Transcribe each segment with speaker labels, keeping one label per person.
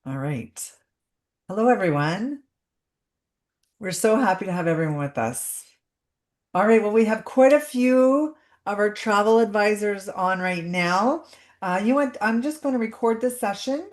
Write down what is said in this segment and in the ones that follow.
Speaker 1: All right. Hello, everyone. We're so happy to have everyone with us. All right. Well, we have quite a few of our travel advisors on right now. You know what? I'm just going to record this session.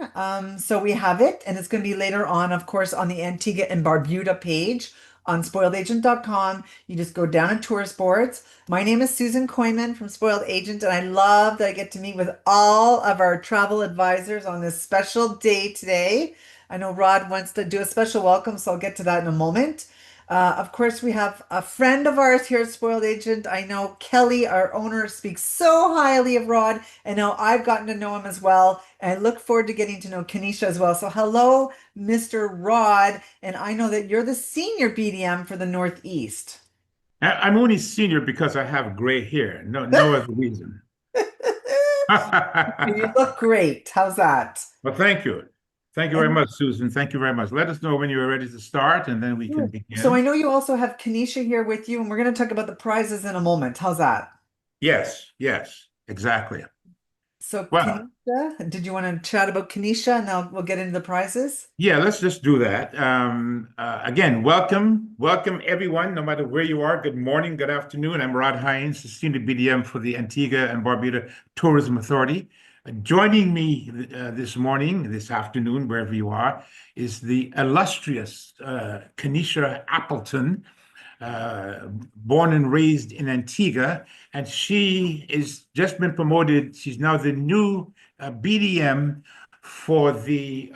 Speaker 1: So we have it, and it's going to be later on, of course, on the Antigua and Barbuda page on spoiledagent.com. You just go down to tourist boards. My name is Susan Coyman from Spoiled Agent, and I love that I get to meet with all of our travel advisors on this special day today. I know Rod wants to do a special welcome, so I'll get to that in a moment. Of course, we have a friend of ours here at Spoiled Agent. I know Kelly, our owner, speaks so highly of Rod, and now I've gotten to know him as well. And I look forward to getting to know Kenesha as well. So, hello, Mr. Rod. And I know that you're the senior BDM for the Northeast.
Speaker 2: I'm only senior because I have gray hair. No other reason.
Speaker 1: You
Speaker 2: Well,
Speaker 1: look great. How's that?
Speaker 2: thank you. Thank you very
Speaker 1: And
Speaker 2: much, Susan. Thank you very much. Let us know when you're ready to start, and then we can
Speaker 1: so I
Speaker 2: begin.
Speaker 1: know you also have Kenesha here with you, and we're going to talk about the prizes in a moment. How's that?
Speaker 2: Yes, exactly.
Speaker 1: So,
Speaker 2: Well,
Speaker 1: Kenesha, did you want to chat about Kenesha? And now we'll get into the prizes.
Speaker 2: yeah, let's just do that. Again, welcome everyone, no matter where you are. Good morning, good afternoon. I'm Rod Hines, the Senior BDM for the Antigua and Barbuda Tourism Authority. Joining me this morning, this afternoon, wherever you are, is the illustrious Kenesha Appleton, born and raised in Antigua, and she is just been promoted. She's now the new BDM for the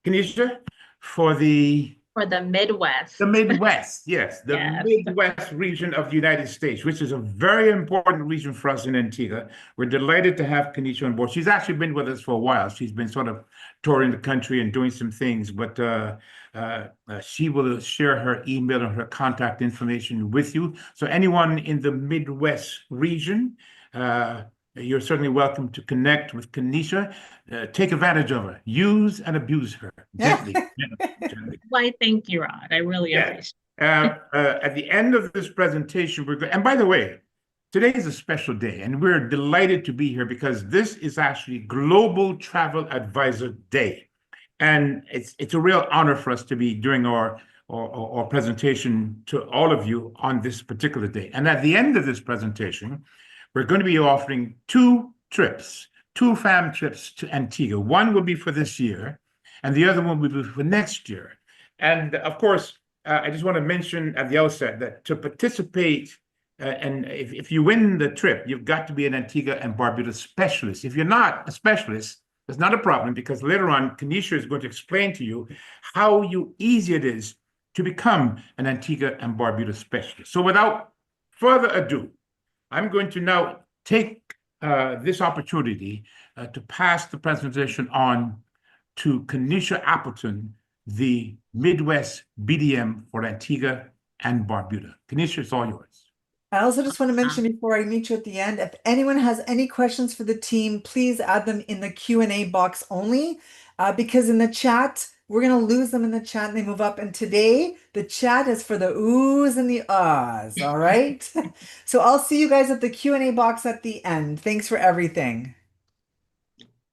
Speaker 2: Kenesha, for
Speaker 3: For the
Speaker 2: the
Speaker 3: Midwest.
Speaker 2: Midwest, yes, the
Speaker 3: Yes.
Speaker 2: Midwest region of the United States, which is a very important region for us in Antigua. We're delighted to have Kenesha on board. She's actually been with us for a while. She's been sort of touring the country and doing some things, but she will share her email and her contact information with you. So anyone in the Midwest region, uh, you're certainly welcome to connect with Kenesha. Take advantage of her. Use and abuse her gently, gently.
Speaker 3: Why, thank you, Rod. I really
Speaker 2: Yeah.
Speaker 3: appreciate
Speaker 2: At the end of this presentation, we're going, and by the way, today is a special day, and we're delighted to be here because this is actually Global Travel Advisor Day. And it's a real honor for us to be doing our presentation to all of you on this particular day. And at the end of this presentation, we're going to be offering two trips, two fam trips to Antigua. One will be for this year, and the other one will be for next year. And of course, I just want to mention at the outset that to participate, and if you win the trip, you've got to be an Antigua and Barbuda specialist. If you're not a specialist, it's not a problem because later on, Kenesha is going to explain to you how easy it is to become an Antigua and Barbuda specialist. So without further ado, I'm going to now take this opportunity to pass the presentation on to Kenesha Appleton, the Midwest BDM for Antigua and Barbuda. Kenesha, it's all yours.
Speaker 1: I also just want to
Speaker 3: that.
Speaker 1: mention before I meet you at the end, if anyone has any questions for the team, please add them in the Q&A box only, because in the chat, we're going to lose them in the chat and they move up. And today, the chat is for the oohs and the ahs, all right? So I'll see you guys at the Q&A box at the end. Thanks for everything.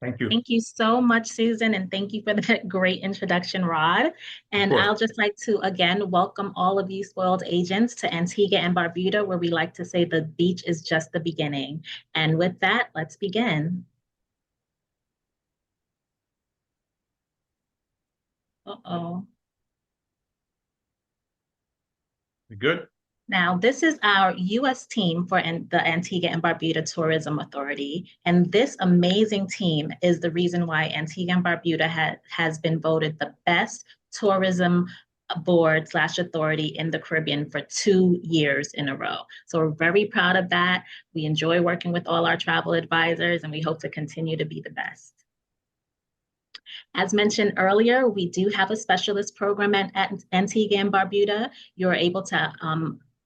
Speaker 2: Thank you.
Speaker 3: Thank you so much, Susan, and thank you for that great introduction, Rod.
Speaker 2: Of
Speaker 3: And
Speaker 2: course.
Speaker 3: I'll just like to again welcome all of you spoiled agents to Antigua and Barbuda, where we like to say the beach is just the beginning. And with that, let's begin. Uh-oh.
Speaker 2: You good?
Speaker 3: Now, this is our U.S. team for the Antigua and Barbuda Tourism Authority. And this amazing team is the reason why Antigua and Barbuda has been voted the best tourism board / authority in the Caribbean for 2 years in a row. So we're very proud of that. We enjoy working with all our travel advisors, and we hope to continue to be the best. As mentioned earlier, we do have a specialist program at Antigua and Barbuda. You're able to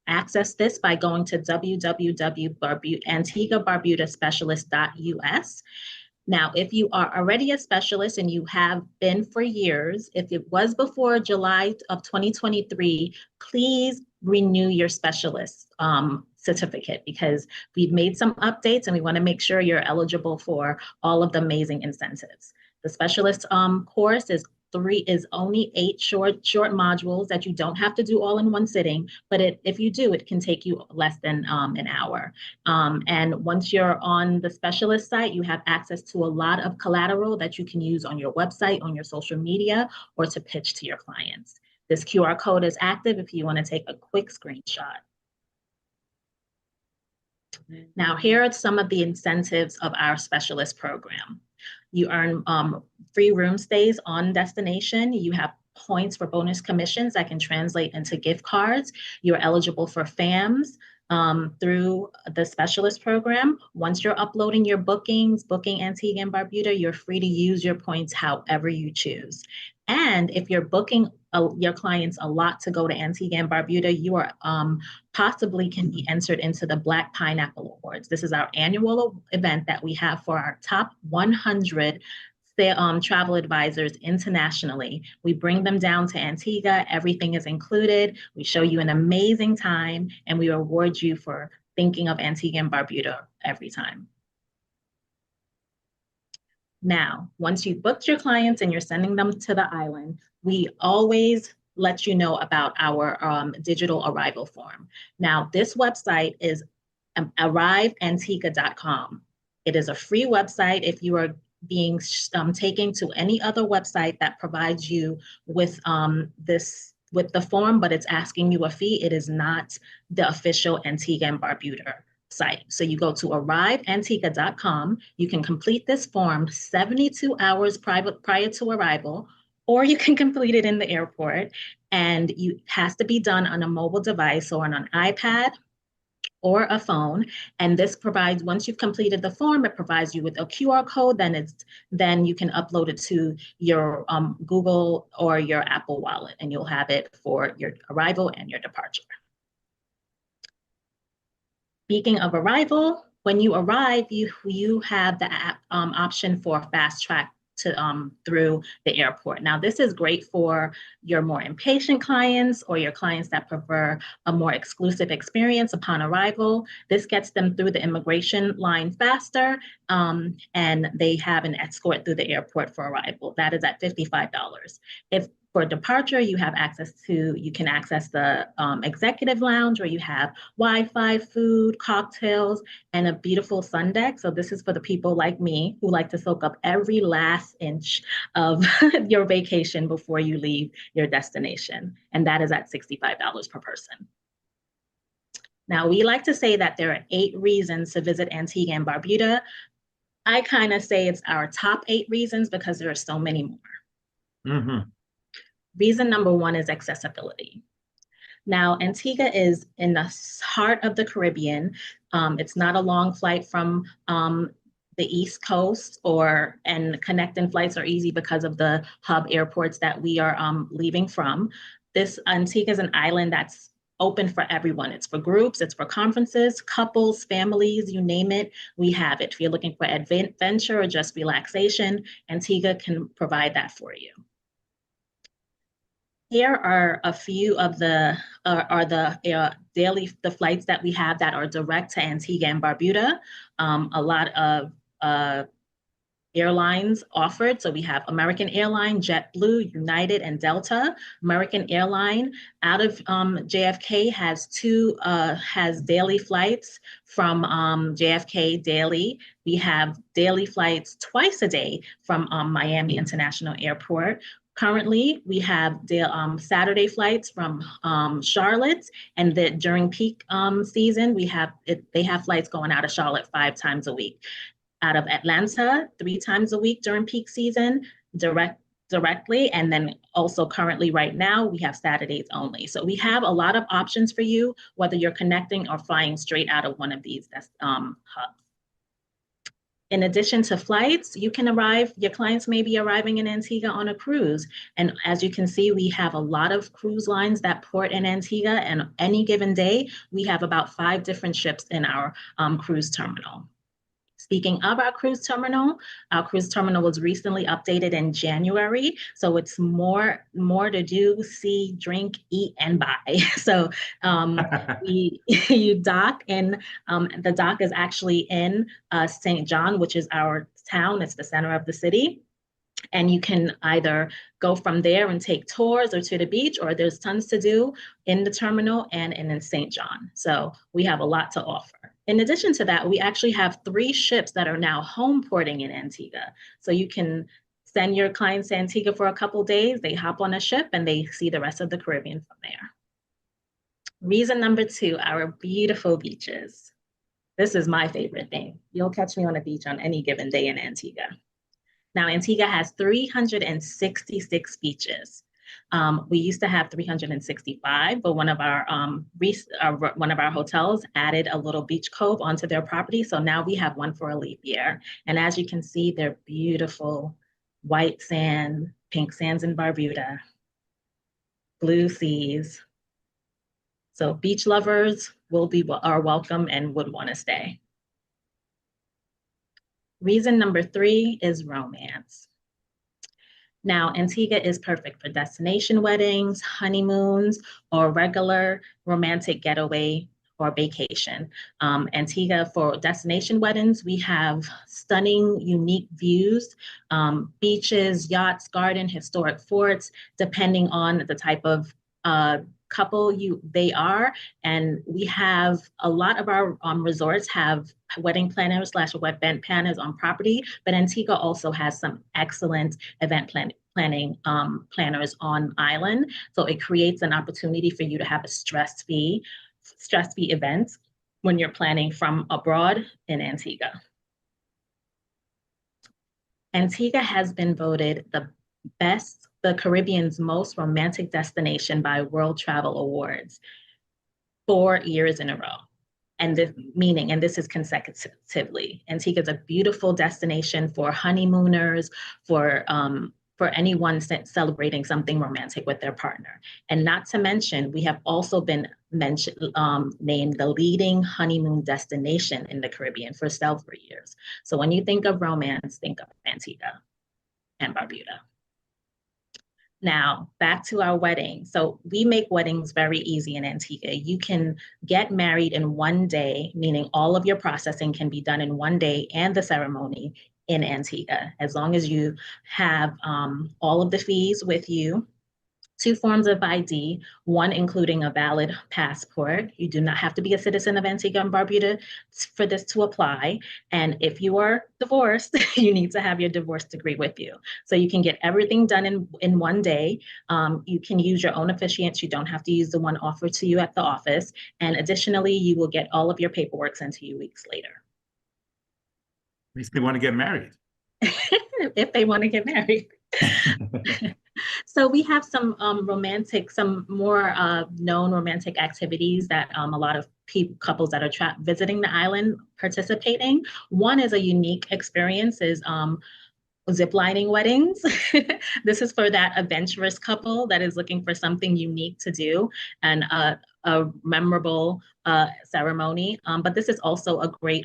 Speaker 3: access this by going to www.antiguabarbudaspecialist.us. Now, if you are already a specialist and you have been for years, if it was before July of 2023, please renew your specialist certificate because we've made some updates and we want to make sure you're eligible for all of the amazing incentives. The specialist course is only 8 short modules that you don't have to do all in one sitting, but if you do, it can take you less than an hour. And once you're on the specialist site, you have access to a lot of collateral that you can use on your website, on your social media, or to pitch to your clients. This QR code is active if you want to take a quick screenshot. Now, here are some of the incentives of our specialist program. You earn free room stays on destination. You have points for bonus commissions that can translate into gift cards. You're eligible for FAMs through the specialist program. Once you're uploading your bookings, booking Antigua and Barbuda, you're free to use your points however you choose. And if you're booking your clients a lot to go to Antigua and Barbuda, you are possibly can be entered into the Black Pineapple Awards. This is our annual event that we have for our top 100 travel advisors internationally. We bring them down to Antigua, everything is included. We show you an amazing time and we reward you for thinking of Antigua and Barbuda every time. Now, once you've booked your clients and you're sending them to the island, we always let you know about our digital arrival form. Now, this website is arriveantigua.com. It is a free website. If you are being taken to any other website that provides you with with the form, but it's asking you a fee, it is not the official Antigua and Barbuda site. So you go to arriveantigua.com. You can complete this form 72 hours prior to arrival, or you can complete it in the airport. And it has to be done on a mobile device or on an iPad or a phone. And this provides, once you've completed the form, it provides you with a QR code, then you can upload it to your Google or your Apple wallet, and you'll have it for your arrival and your departure. Speaking of arrival, when you arrive, you have the option for fast track to through the airport. Now, this is great for your more impatient clients or your clients that prefer a more exclusive experience upon arrival. This gets them through the immigration line faster, and they have an escort through the airport for arrival. That is at $55. If for departure, you can access the executive lounge where you have Wi-Fi, food, cocktails, and a beautiful sun deck. So this is for the people like me who like to soak up every last inch of your vacation before you leave your destination. And that is at $65 per person. Now, we like to say that there are 8 reasons to visit Antigua and Barbuda. I kind of say it's our top 8 reasons because there are so many more.
Speaker 2: Mm-hmm.
Speaker 3: Reason number 1 is accessibility. Now, Antigua is in the heart of the Caribbean. It's not a long flight from the East Coast, and connecting flights are easy because of the hub airports that we are leaving from. This Antigua is an island that's open for everyone. It's for groups, it's for conferences, couples, families, you name it, we have it. If you're looking for adventure or just relaxation, Antigua can provide that for you. Here are a few of the flights that we have that are direct to Antigua and Barbuda. A lot of airlines offered. So we have American Airline, JetBlue, United, and Delta. American Airline out of JFK has daily flights from JFK daily. We have daily flights twice a day from Miami International Airport. Currently, we have Saturday flights from Charlotte, and during peak season, they have flights going out of Charlotte 5 times a week. Out of Atlanta, 3 times a week during peak season, directly, and then also currently right now, we have Saturdays only. So we have a lot of options for you, whether you're connecting or flying straight out of one of these hubs. In addition to flights, your clients may be arriving in Antigua on a cruise. And as you can see, we have a lot of cruise lines that port in Antigua, and any given day, we have about 5 different ships in our cruise terminal. Speaking of our cruise terminal was recently updated in January, so it's more to do, see, drink, eat, and buy. So you dock in, the dock is actually in St. John, which is our town. It's the center of the city. And you can either go from there and take tours or to the beach, or there's tons to do in the terminal and in St. John. So we have a lot to offer. In addition to that, we actually have 3 ships that are now home porting in Antigua. So you can send your clients to Antigua for a couple days, they hop on a ship and they see the rest of the Caribbean from there. Reason number 2, our beautiful beaches. This is my favorite thing. You'll catch me on a beach on any given day in Antigua. Now, Antigua has 366 beaches. We used to have 365, but one of our hotels added a little beach cove onto their property. So now we have one for a leap year. And as you can see, they're beautiful white sand, pink sands in Barbuda, blue seas. So beach lovers are welcome and would want to stay. Reason number 3 is romance. Now, Antigua is perfect for destination weddings, honeymoons, or regular romantic getaway or vacation. Antigua, for destination weddings, we have stunning, unique views, beaches, yachts, garden, historic forts, depending on the type of couple they are. And we have a lot of our resorts have wedding planners / event planners on property, but Antigua also has some excellent event planning planners on island. So it creates an opportunity for you to have a stress-free event when you're planning from abroad in Antigua. Antigua has been voted the Caribbean's most romantic destination by World Travel Awards 4 years in a row. And this is consecutively. Antigua is a beautiful destination for honeymooners, for anyone celebrating something romantic with their partner. And not to mention, we have also been named the leading honeymoon destination in the Caribbean for several years. So when you think of romance, think of Antigua and Barbuda. Now, back to our wedding. So we make weddings very easy in Antigua. You can get married in one day, meaning all of your processing can be done in one day and the ceremony in Antigua, as long as you have all of the fees with you, 2 forms of ID, one including a valid passport. You do not have to be a citizen of Antigua and Barbuda for this to apply. And if you are divorced, you need to have your divorce decree with you. So you can get everything done in one day. You can use your own officiants. You don't have to use the one offered to you at the office. And additionally, you will get all of your paperwork sent to you weeks later.
Speaker 2: At least they want to get married.
Speaker 3: If they want to get married. So we have some more known romantic activities that a lot of couples that are visiting the island participating. One is a unique experience is ziplining weddings. This is for that adventurous couple that is looking for something unique to do and a memorable ceremony. But this is also a great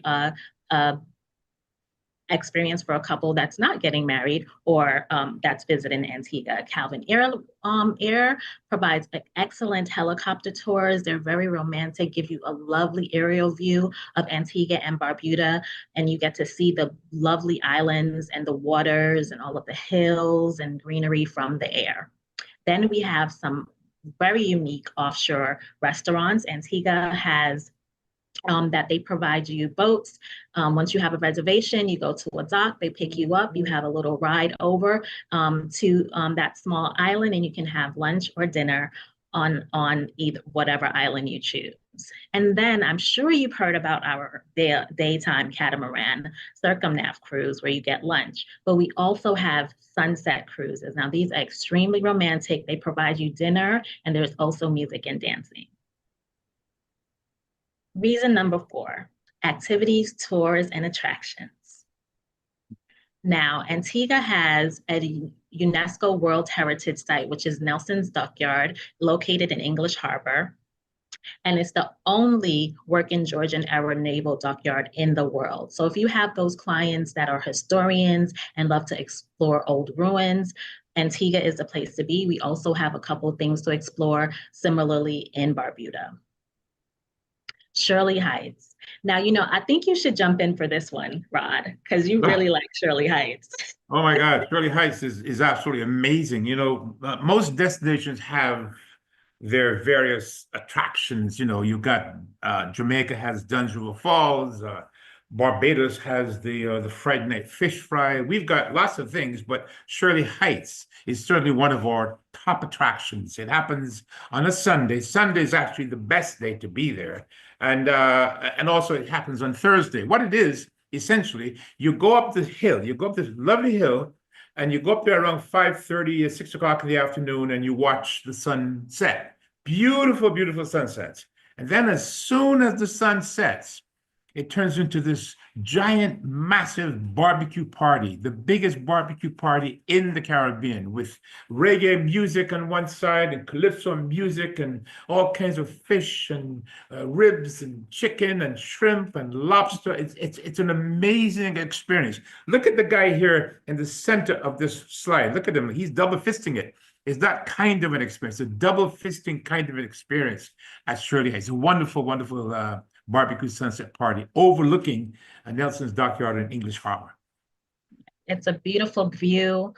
Speaker 3: experience for a couple that's not getting married or that's visiting Antigua. Calvin Air provides excellent helicopter tours. They're very romantic, give you a lovely aerial view of Antigua and Barbuda, and you get to see the lovely islands and the waters and all of the hills and greenery from the air. Then we have some very unique offshore restaurants. Antigua has that they provide you boats. Once you have a reservation, you go to a dock, they pick you up, you have a little ride over to that small island, and you can have lunch or dinner on either whatever island you choose. And then I'm sure you've heard about our daytime catamaran circumnav cruise where you get lunch, but we also have sunset cruises. Now these are extremely romantic. They provide you dinner, and there's also music and dancing. Reason number 4, activities, tours, and attractions. Now, Antigua has a UNESCO World Heritage Site, which is Nelson's Dockyard, located in English Harbor. And it's the only working Georgian era naval dockyard in the world. So if you have those clients that are historians and love to explore old ruins, Antigua is the place to be. We also have a couple of things to explore similarly in Barbuda. Shirley Heights. Now, I think you should jump in for this one, Rod, because you really like Shirley Heights.
Speaker 2: Oh my God, Shirley Heights is absolutely amazing. Most destinations have their various attractions. You got Jamaica has Duns River Falls, Barbados has the Friday night fish fry. We've got lots of things, but Shirley Heights is certainly one of our top attractions. It happens on a Sunday. Sunday is actually the best day to be there, and also it happens on Thursday. What it is essentially, you go up the hill, you go up this lovely hill, and you go up there around 5:30, 6 o'clock in the afternoon, and you watch the sun set. Beautiful, beautiful sunsets. And then as soon as the sun sets, it turns into this giant, massive barbecue party, the biggest barbecue party in the Caribbean, with reggae music on one side and calypso music and all kinds of fish and ribs and chicken and shrimp and lobster. It's an amazing experience. Look at the guy here in the center of this slide. Look at him. He's double fisting it. It's that kind of an experience, a double fisting kind of an experience at Shirley Heights. It's a wonderful, wonderful barbecue sunset party overlooking Nelson's Dockyard and English Harbor.
Speaker 3: It's a beautiful view.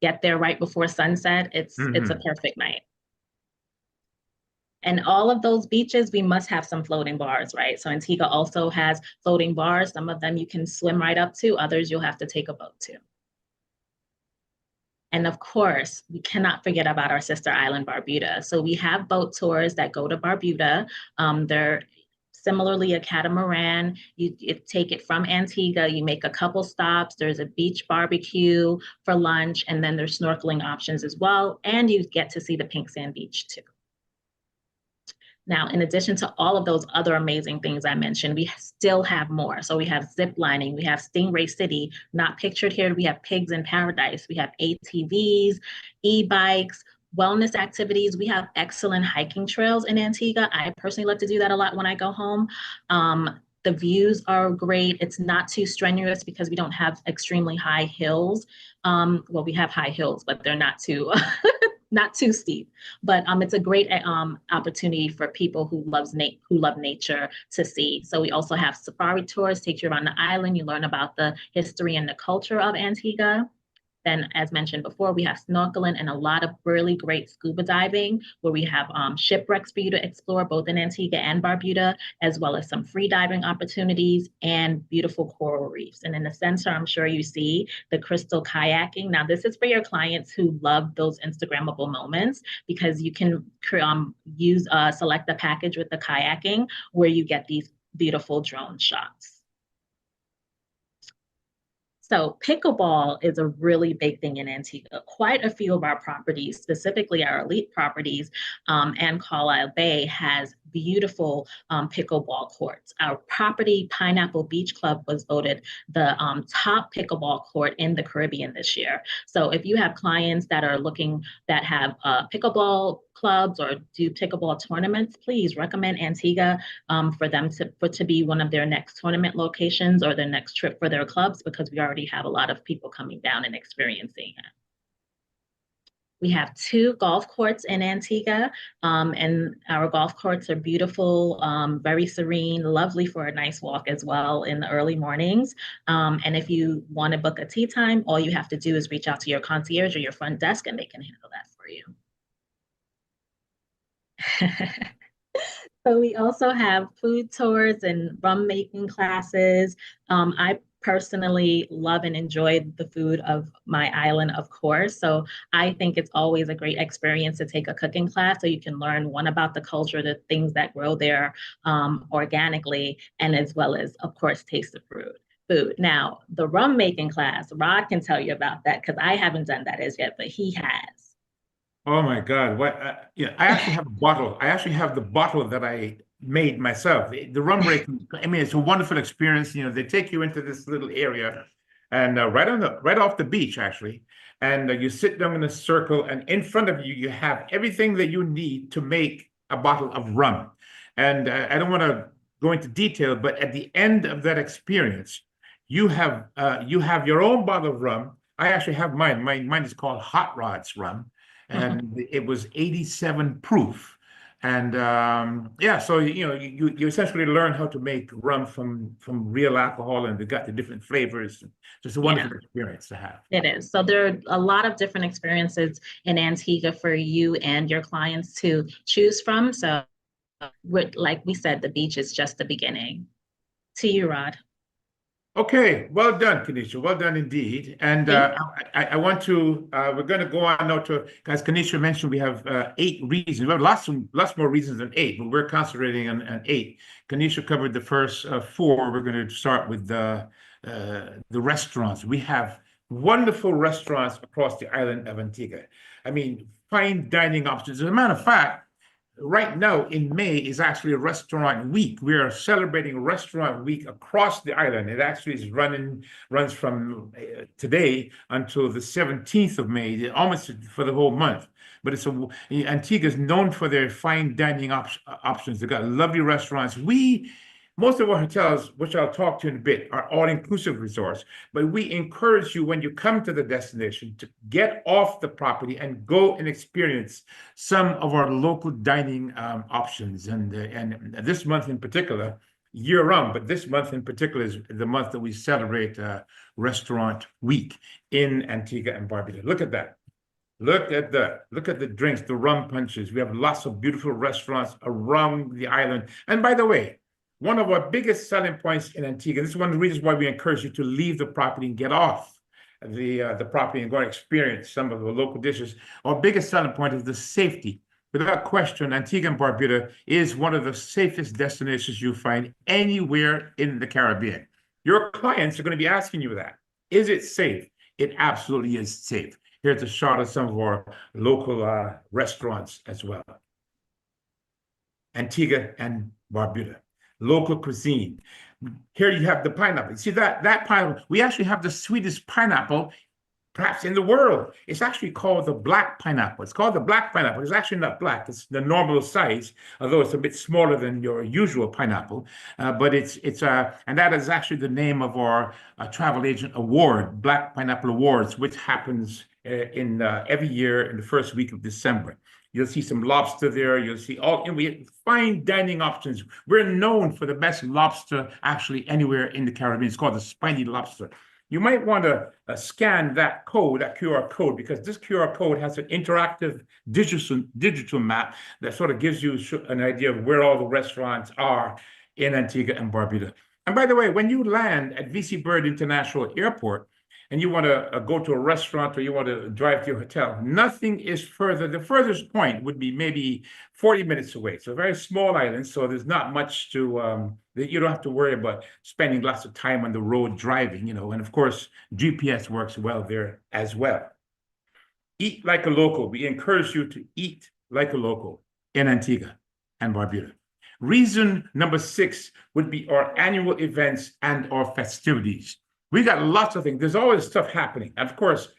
Speaker 3: Get there right before sunset. It's a perfect night. And all of those beaches, we must have some floating bars, right? So Antigua also has floating bars. Some of them you can swim right up to, others you'll have to take a boat to. And of course, we cannot forget about our sister island, Barbuda. So we have boat tours that go to Barbuda. They're similarly a catamaran. You take it from Antigua, you make a couple stops. There's a beach barbecue for lunch, and then there's snorkeling options as well. And you get to see the pink sand beach too. Now, in addition to all of those other amazing things I mentioned, we still have more. So we have zip lining, we have Stingray City, not pictured here. We have pigs in paradise. We have ATVs, e-bikes, wellness activities. We have excellent hiking trails in Antigua. I personally love to do that a lot when I go home. The views are great. It's not too strenuous because we don't have extremely high hills. Well, we have high hills, but they're not too not too steep. But it's a great opportunity for people who love nature to see. So we also have safari tours, take you around the island. You learn about the history and the culture of Antigua. Then, as mentioned before, we have snorkeling and a lot of really great scuba diving, where we have shipwrecks for you to explore, both in Antigua and Barbuda, as well as some free diving opportunities and beautiful coral reefs. And in the center, I'm sure you see the crystal kayaking. Now, this is for your clients who love those Instagrammable moments, because you can select the package with the kayaking where you get these beautiful drone shots. So pickleball is a really big thing in Antigua. Quite a few of our properties, specifically our elite properties, and Carlisle Bay has beautiful pickleball courts. Our property, Pineapple Beach Club, was voted the top pickleball court in the Caribbean this year. So if you have clients that have pickleball clubs or do pickleball tournaments, please recommend Antigua for them to be one of their next tournament locations or their next trip for their clubs, because we already have a lot of people coming down and experiencing it. We have 2 golf courts in Antigua, and our golf courts are beautiful, very serene, lovely for a nice walk as well in the early mornings. And if you want to book a tee time, all you have to do is reach out to your concierge or your front desk, and they can handle that for you. So we also have food tours and rum making classes. I personally love and enjoy the food of my island, of course. So I think it's always a great experience to take a cooking class so you can learn about the culture, the things that grow there organically, and as well as, of course, taste the food. Now, the rum making class, Rod can tell you about that because I haven't done that as yet, but he has.
Speaker 2: Oh my God! Yeah, I actually have a bottle. I actually have the bottle that I made myself. The rum breaking. I mean, it's a wonderful experience. They take you into this little area, and right off the beach actually, and you sit down in a circle, and in front of you you have everything that you need to make a bottle of rum. And I don't want to go into detail, but at the end of that experience, you have your own bottle of rum. I actually have mine. Mine is called Hot Rods rum, and it was 87 proof. And yeah, so you essentially learn how to make rum from real alcohol, and they got the different flavors. Just a
Speaker 3: Yeah,
Speaker 2: wonderful experience to have.
Speaker 3: it is. So there are a lot of different experiences in Antigua for you and your clients to choose from. So, like we said, the beach is just the beginning. To you, Rod.
Speaker 2: Okay, well done, Kanisha. Well done indeed. And
Speaker 3: Thank
Speaker 2: I want to, we're going to go on now to, as Kanisha mentioned, we have 8 reasons. We have lots more reasons than 8, but we're concentrating on 8. Kanisha covered the first 4. We're going to start with the restaurants. We have wonderful restaurants across the island of Antigua. I mean, fine dining options. As a matter of fact, right now in May is actually a restaurant week. We are celebrating restaurant week across the island. It actually is runs from today until the 17th of May, almost for the whole month. But Antigua is known for their fine dining options. They've got lovely restaurants. Most of our hotels, which I'll talk to in a bit, are all-inclusive resorts. But we encourage you, when you come to the destination, to get off the property and go and experience some of our local dining options. And this month in particular, year-round, but this month in particular is the month that we celebrate Restaurant Week in Antigua and Barbuda. Look at that. Look at the drinks, the rum punches. We have lots of beautiful restaurants around the island. And by the way, one of our biggest selling points in Antigua, this is one of the reasons why we encourage you to leave the property and get off the property and go and experience some of the local dishes. Our biggest selling point is the safety. Without question, Antigua and Barbuda is one of the safest destinations you'll find anywhere in the Caribbean. Your clients are going to be asking you that. Is it safe? It absolutely is safe. Here's a shot of some of our local restaurants as well. Antigua and Barbuda. Local cuisine. Here you have the pineapple. See that pineapple? We actually have the sweetest pineapple perhaps in the world. It's actually called the black pineapple. It's called the black pineapple. It's actually not black. It's the normal size, although it's a bit smaller than your usual pineapple. But and that is actually the name of our travel agent award, Black Pineapple Awards, which happens in every year in the first week of December. You'll see some lobster there. You'll see and we have fine dining options. We're known for the best lobster actually anywhere in the Caribbean. It's called the spiny lobster. You might want to scan that code, that QR code, because this QR code has an interactive digital map that sort of gives you an idea of where all the restaurants are in Antigua and Barbuda. And by the way, when you land at VC Bird International Airport, and you want to go to a restaurant or you want to drive to your hotel, nothing is further. The furthest point would be maybe 40 minutes away. So a very small island, so there's not much to, you don't have to worry about spending lots of time on the road driving, and of course, GPS works well there as well. Eat like a local. We encourage you to eat like a local in Antigua and Barbuda. Reason number 6 would be our annual events and our festivities. We got lots of things. There's always stuff happening. And of course,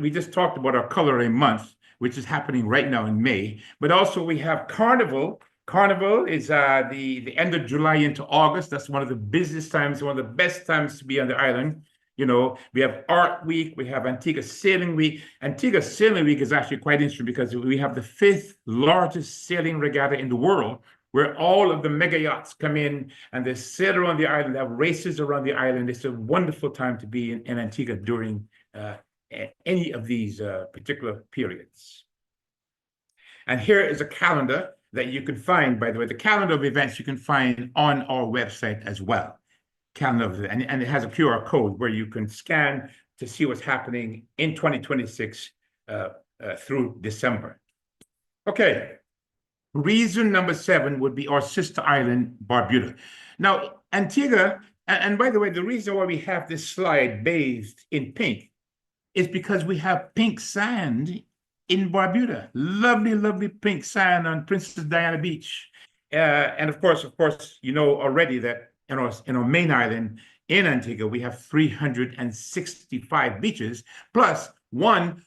Speaker 2: we just talked about our coloring month, which is happening right now in May. But also we have Carnival. Carnival is the end of July into August. That's one of the busiest times, one of the best times to be on the island. We have Art Week, we have Antigua Sailing Week. Antigua Sailing Week is actually quite interesting because we have the 5th largest sailing regatta in the world, where all of the mega yachts come in and they sail around the island, have races around the island. It's a wonderful time to be in Antigua during any of these particular periods. And here is a calendar that you can find, by the way, the calendar of events you can find on our website as well. Calendar, and it has a QR code where you can scan to see what's happening in 2026 through December. Okay. Reason number 7 would be our sister island, Barbuda. Now, Antigua, and by the way, the reason why we have this slide bathed in pink is because we have pink sand in Barbuda. Lovely, lovely pink sand on Princess Diana Beach. And of course, you know already that in our main island in Antigua, we have 365 beaches, plus one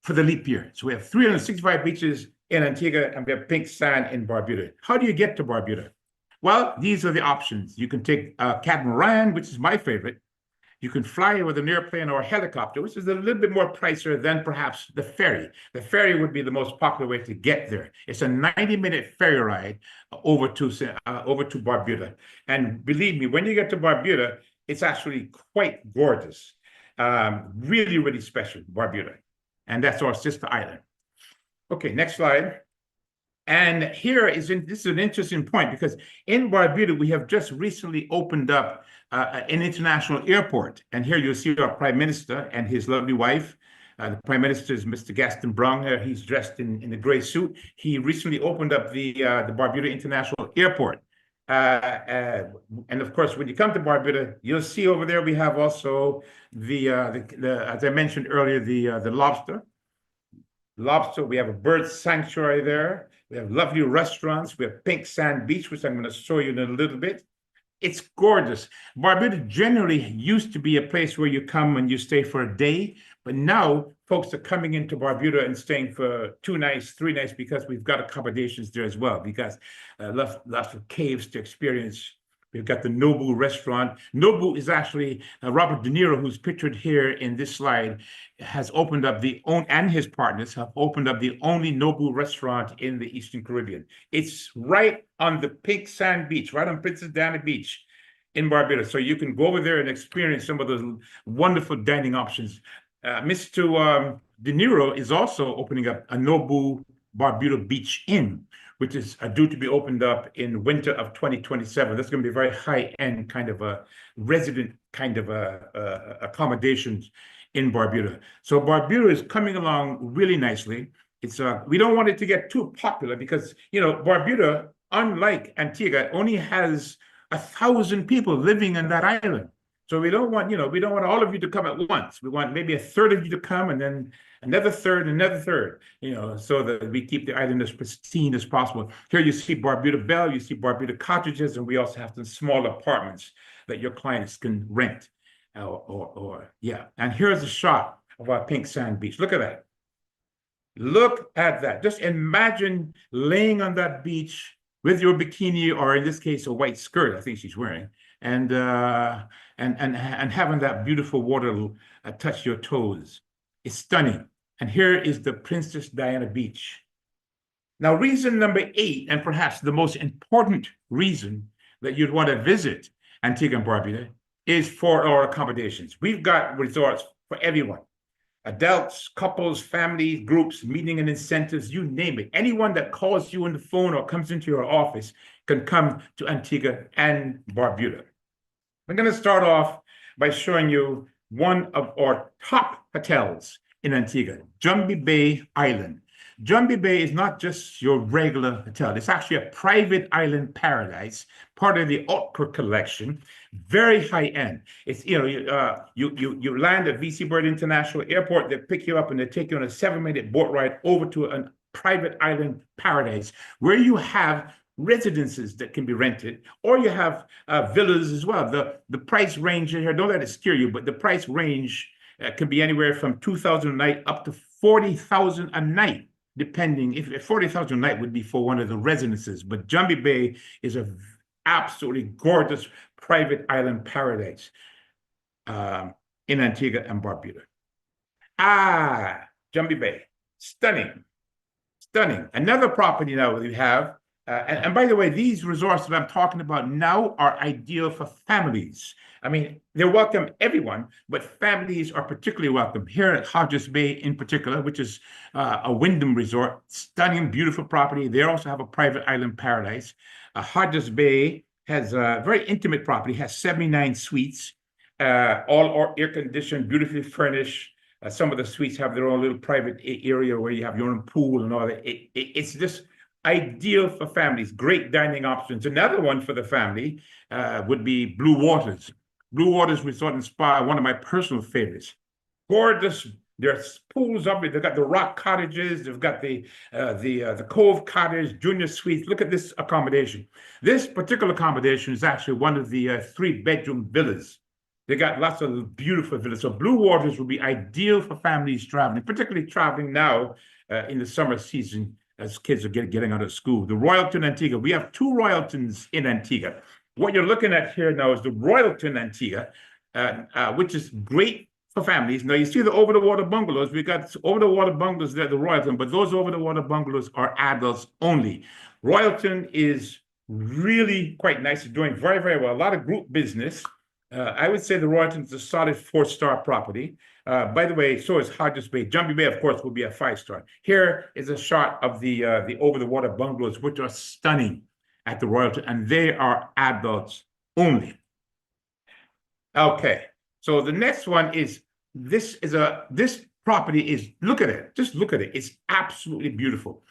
Speaker 2: for the leap year. So we have 365 beaches in Antigua, and we have pink sand in Barbuda. How do you get to Barbuda? Well, these are the options. You can take a catamaran, which is my favorite. You can fly with an airplane or a helicopter, which is a little bit more pricier than perhaps the ferry. The ferry would be the most popular way to get there. It's a 90-minute ferry ride over to Barbuda. And believe me, when you get to Barbuda, it's actually quite gorgeous. Really, really special, Barbuda. And that's our sister island. Okay, next slide. And this is an interesting point because in Barbuda, we have just recently opened up an international airport. And here you'll see our Prime Minister and his lovely wife. The Prime Minister is Mr. Gaston Browne. He's dressed in a gray suit. He recently opened up the Barbuda International Airport. And of course, when you come to Barbuda, you'll see over there we have also as I mentioned earlier, the lobster. We have a bird sanctuary there. We have lovely restaurants. We have pink sand beach, which I'm going to show you in a little bit. It's gorgeous. Barbuda generally used to be a place where you come and you stay for a day, but now folks are coming into Barbuda and staying for 2 nights, 3 nights, because we've got accommodations there as well, because lots of caves to experience. We've got the Nobu restaurant. Nobu is actually Robert De Niro, who's pictured here in this slide, has opened up and his partners have opened up the only Nobu restaurant in the Eastern Caribbean. It's right on the pink sand beach, right on Princess Diana Beach in Barbuda. So you can go over there and experience some of those wonderful dining options. Mr. De Niro is also opening up a Nobu Barbuda Beach Inn, which is due to be opened up in winter of 2027. That's going to be a very high-end kind of a resident kind of accommodations in Barbuda. So Barbuda is coming along really nicely. We don't want it to get too popular because, Barbuda, unlike Antigua, only has 1,000 people living on that island. So we don't want all of you to come at once. We want maybe a third of you to come and then another third, so that we keep the island as pristine as possible. Here you see Barbuda Belle, you see Barbuda cottages, and we also have some small apartments that your clients can rent. And here's a shot of our pink sand beach. Look at that. Look at that. Just imagine laying on that beach with your bikini, or in this case, a white skirt, I think she's wearing, and having that beautiful water touch your toes. It's stunning. And here is the Princess Diana Beach. Now, reason number 8, and perhaps the most important reason that you'd want to visit Antigua and Barbuda, is for our accommodations. We've got resorts for everyone. Adults, couples, families, groups, meeting and incentives, you name it. Anyone that calls you on the phone or comes into your office can come to Antigua and Barbuda. I'm going to start off by showing you one of our top hotels in Antigua, Jumbie Bay Island. Jumbie Bay is not just your regular hotel. It's actually a private island paradise, part of the Opera collection, very high end. It's, you land at VC Bird International Airport, they pick you up and they take you on a 7-minute boat ride over to a private island paradise where you have residences that can be rented, or you have villas as well. The price range here, don't let it scare you, but the price range can be anywhere from $2,000 a night up to $40,000 a night, depending. If 40,000 a night would be for one of the residences, but Jumbie Bay is a absolutely gorgeous private island paradise in Antigua and Barbuda. Jumbie Bay, stunning. Another property now we have. And by the way, these resorts that I'm talking about now are ideal for families. I mean, they welcome everyone, but families are particularly welcome. Here at Hodges Bay in particular, which is a Wyndham resort, stunning, beautiful property. They also have a private island paradise. Hodges Bay has a very intimate property, has 79 suites, all air-conditioned, beautifully furnished. Some of the suites have their own little private area where you have your own pool and all that. It's just ideal for families, great dining options. Another one for the family would be Blue Waters. Blue Waters Resort and Spa, one of my personal favorites. Gorgeous. There's pools up there. They've got the rock cottages. They've got the Cove Cottage, junior suites. Look at this accommodation. This particular accommodation is actually one of the 3-bedroom villas. They got lots of beautiful villas. So Blue Waters would be ideal for families traveling, particularly traveling now in the summer season as kids are getting out of school. The Royalton Antigua. We have two Royaltons in Antigua. What you're looking at here now is the Royalton Antigua, which is great for families. Now, you see the over-the-water bungalows. We got over-the-water bungalows there, the Royalton, but those over-the-water bungalows are adults only. Royalton is really quite nice. It's doing very, very well. A lot of group business. I would say the Royalton is a solid 4-star property. By the way, so is Hodges Bay. Jumpy Bay, of course, will be a 5-star. Here is a shot of the over-the-water bungalows, which are stunning at the Royalton, and they are adults only. Okay, so the next one is this property is, look at it, just look at it. It's absolutely beautiful.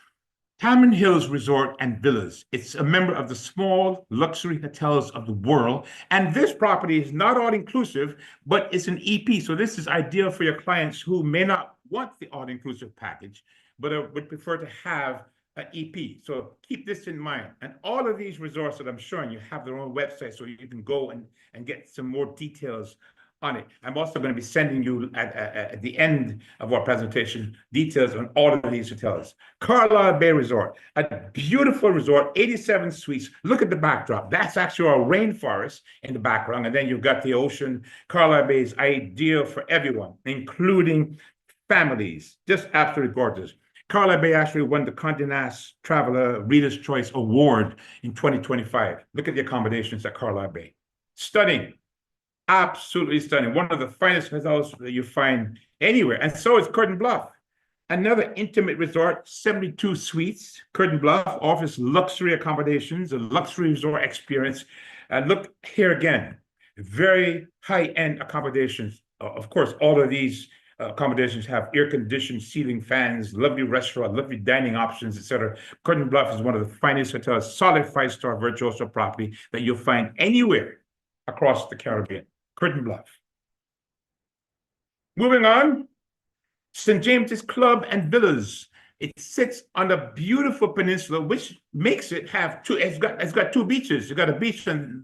Speaker 2: Tamarind Hills Resort and Villas. It's a member of the small luxury hotels of the world. And this property is not all-inclusive, but it's an EP. So this is ideal for your clients who may not want the all-inclusive package, but would prefer to have an EP. So keep this in mind. And all of these resorts that I'm showing you have their own website, so you can go and get some more details on it. I'm also going to be sending you at the end of our presentation details on all of these hotels. Carlisle Bay Resort, a beautiful resort, 87 suites. Look at the backdrop. That's actually our rainforest in the background. And then you've got the ocean. Carlisle Bay is ideal for everyone, including families. Just absolutely gorgeous. Carlisle Bay actually won the Condé Nast Traveler Reader's Choice Award in 2025. Look at the accommodations at Carlisle Bay. Stunning. Absolutely stunning. One of the finest hotels that you find anywhere. And so is Curtain Bluff. Another intimate resort, 72 suites. Curtain Bluff offers luxury accommodations, a luxury resort experience. And look here again, very high-end accommodations. Of course, all of these accommodations have air-conditioned ceiling fans, lovely restaurant, lovely dining options, etc. Curtain Bluff is one of the finest hotels, solid 5-star virtuoso property that you'll find anywhere across the Caribbean. Curtain Bluff. Moving on, St. James's Club and Villas. It sits on a beautiful peninsula, which makes it have two. It's got two beaches. You got a beach on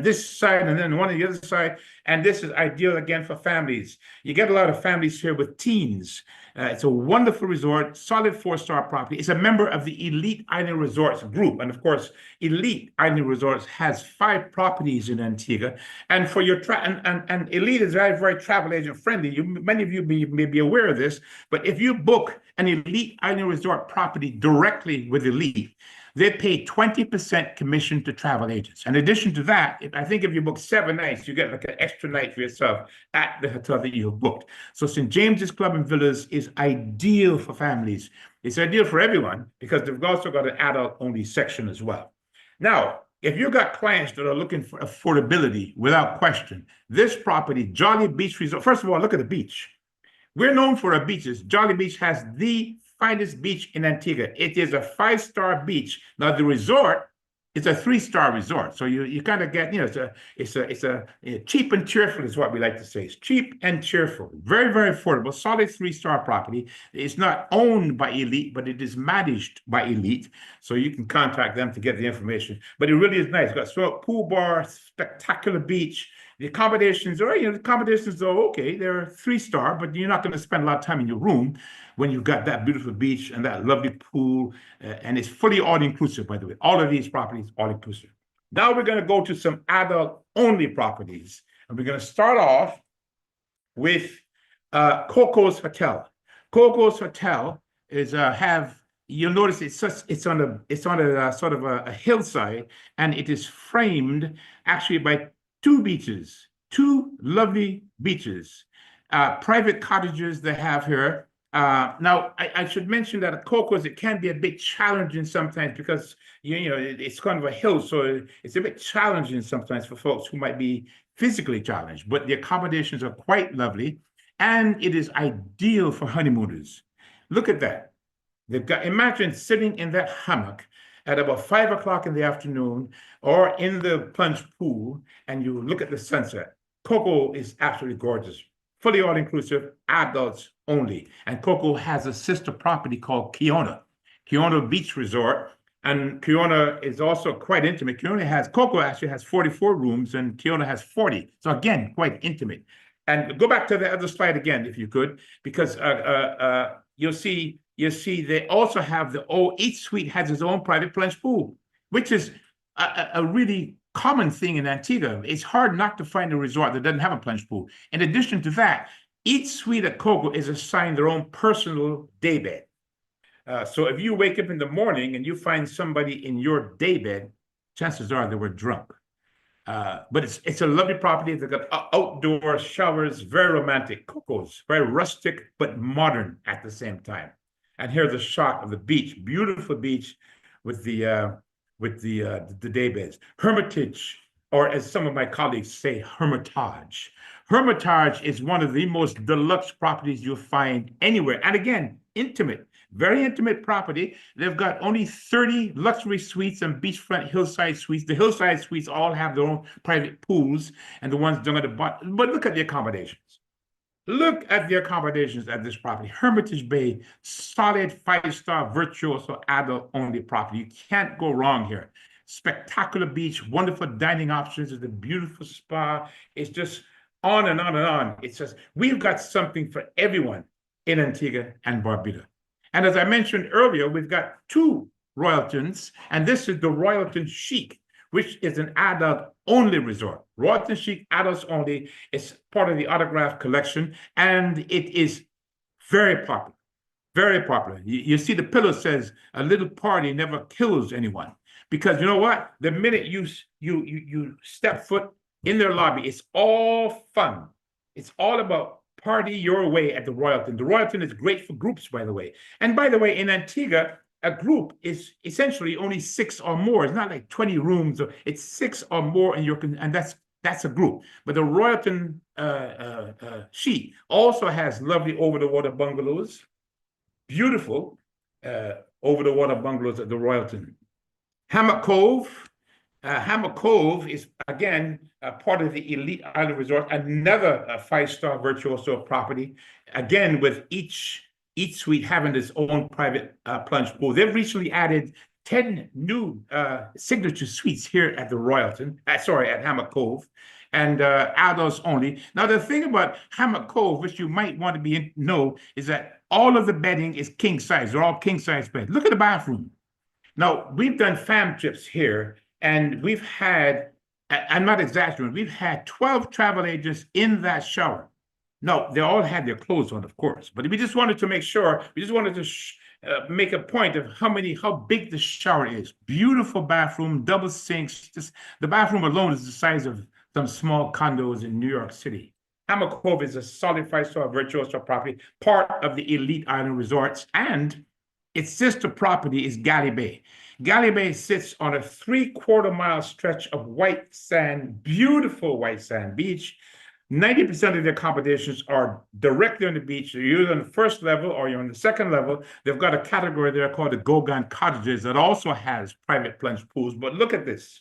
Speaker 2: this side, and then one on the other side. And this is ideal again for families. You get a lot of families here with teens. It's a wonderful resort, solid 4-star property. It's a member of the Elite Island Resorts group, and of course, Elite Island Resorts has 5 properties in Antigua. And for your and Elite is very, very travel agent friendly. Many of you may be aware of this, but if you book an Elite Island Resort property directly with Elite, they pay 20% commission to travel agents. In addition to that, I think if you book 7 nights, you get like an extra night for yourself at the hotel that you have booked. So St. James's Club and Villas is ideal for families. It's ideal for everyone because they've also got an adult-only section as well. Now, if you've got clients that are looking for affordability, without question, this property, Jolly Beach Resort, first of all, look at the beach. We're known for our beaches. Jolly Beach has the finest beach in Antigua. It is a 5-star beach. Now the resort is a 3-star resort, so you kind of get, it's a cheap and cheerful is what we like to say. It's cheap and cheerful, very, very affordable, solid 3-star property. It's not owned by Elite, but it is managed by Elite, so you can contact them to get the information. But it really is nice. It's got pool bar, spectacular beach. The accommodations are, okay. They're 3-star, but you're not going to spend a lot of time in your room when you've got that beautiful beach and that lovely pool. And it's fully all-inclusive, by the way. All of these properties, all-inclusive. Now we're going to go to some adult-only properties. And we're going to start off with Coco's Hotel. Coco's Hotel is you'll notice it's on a sort of a hillside, and it is framed actually by 2 beaches, 2 lovely beaches, private cottages they have here. Now, I should mention that at Coco's, it can be a bit challenging sometimes because, it's kind of a hill, so it's a bit challenging sometimes for folks who might be physically challenged, but the accommodations are quite lovely, and it is ideal for honeymooners. Look at that. Imagine sitting in that hammock at about 5 o'clock in the afternoon or in the plunge pool, and you look at the sunset. Coco is absolutely gorgeous. Fully all-inclusive, adults only. And Coco has a sister property called Kiona Beach Resort. And Kiona is also quite intimate. Coco actually has 44 rooms, and Kiona has 40. So again, quite intimate. And go back to the other slide again, if you could, because you'll see they also have each suite has its own private plunge pool, which is a really common thing in Antigua. It's hard not to find a resort that doesn't have a plunge pool. In addition to that, each suite at Coco is assigned their own personal daybed. So if you wake up in the morning and you find somebody in your daybed, chances are they were drunk. But it's a lovely property. They've got outdoor showers, very romantic. Coco's very rustic but modern at the same time. And here's a shot of the beach, beautiful beach with the day beds. Hermitage, or as some of my colleagues say, Hermitage. Hermitage is one of the most deluxe properties you'll find anywhere. And again, intimate. Very intimate property. They've got only 30 luxury suites and beachfront hillside suites. The hillside suites all have their own private pools, and the ones down at the bottom. But look at the accommodations. Look at the accommodations at this property. Hermitage Bay, solid 5-star virtuoso adult-only property. You can't go wrong here. Spectacular beach, wonderful dining options. It's a beautiful spa. It's just on and on and on. It's just, we've got something for everyone in Antigua and Barbuda. And as I mentioned earlier, we've got two Royaltons, and this is the Royalton Chic, which is an adult-only resort. Royalton Chic, adults only. It's part of the Autograph collection, and it is very popular, very popular. You see the pillow says, "A little party never kills anyone." Because you know what? The minute you step foot in their lobby, it's all fun. It's all about party your way at the Royalton. The Royalton is great for groups, by the way. And by the way, in Antigua, a group is essentially only 6 or more. It's not like 20 rooms. It's 6 or more, and that's a group. But the Royalton Chic also has lovely over-the-water bungalows, beautiful over-the-water bungalows at the Royalton. Hammock Cove. Hammock Cove is, again, part of the Elite Island Resort, another 5-star virtuoso property, again, with each suite having its own private plunge pool. They've recently added 10 new signature suites here at the Royalton, at Hammock Cove, and adults only. Now, the thing about Hammock Cove, which you might want to know, is that all of the bedding is king size. They're all king size beds. Look at the bathroom. Now, we've done fam trips here, and we've had, I'm not exaggerating, we've had 12 travel agents in that shower. No, they all had their clothes on, of course, but we just wanted to make sure, we just wanted to make a point of how big the shower is. Beautiful bathroom, double sinks. Just the bathroom alone is the size of some small condos in New York City. Hammock Cove is a solid 5-star virtuoso property, part of the Elite Island Resorts, and its sister property is Galley Bay. Galley Bay sits on a 3/4-mile stretch of white sand, beautiful white sand beach. 90% of the accommodations are directly on the beach. You're either on the first level or you're on the second level. They've got a category there called the Gogan Cottages that also has private plunge pools. But look at this.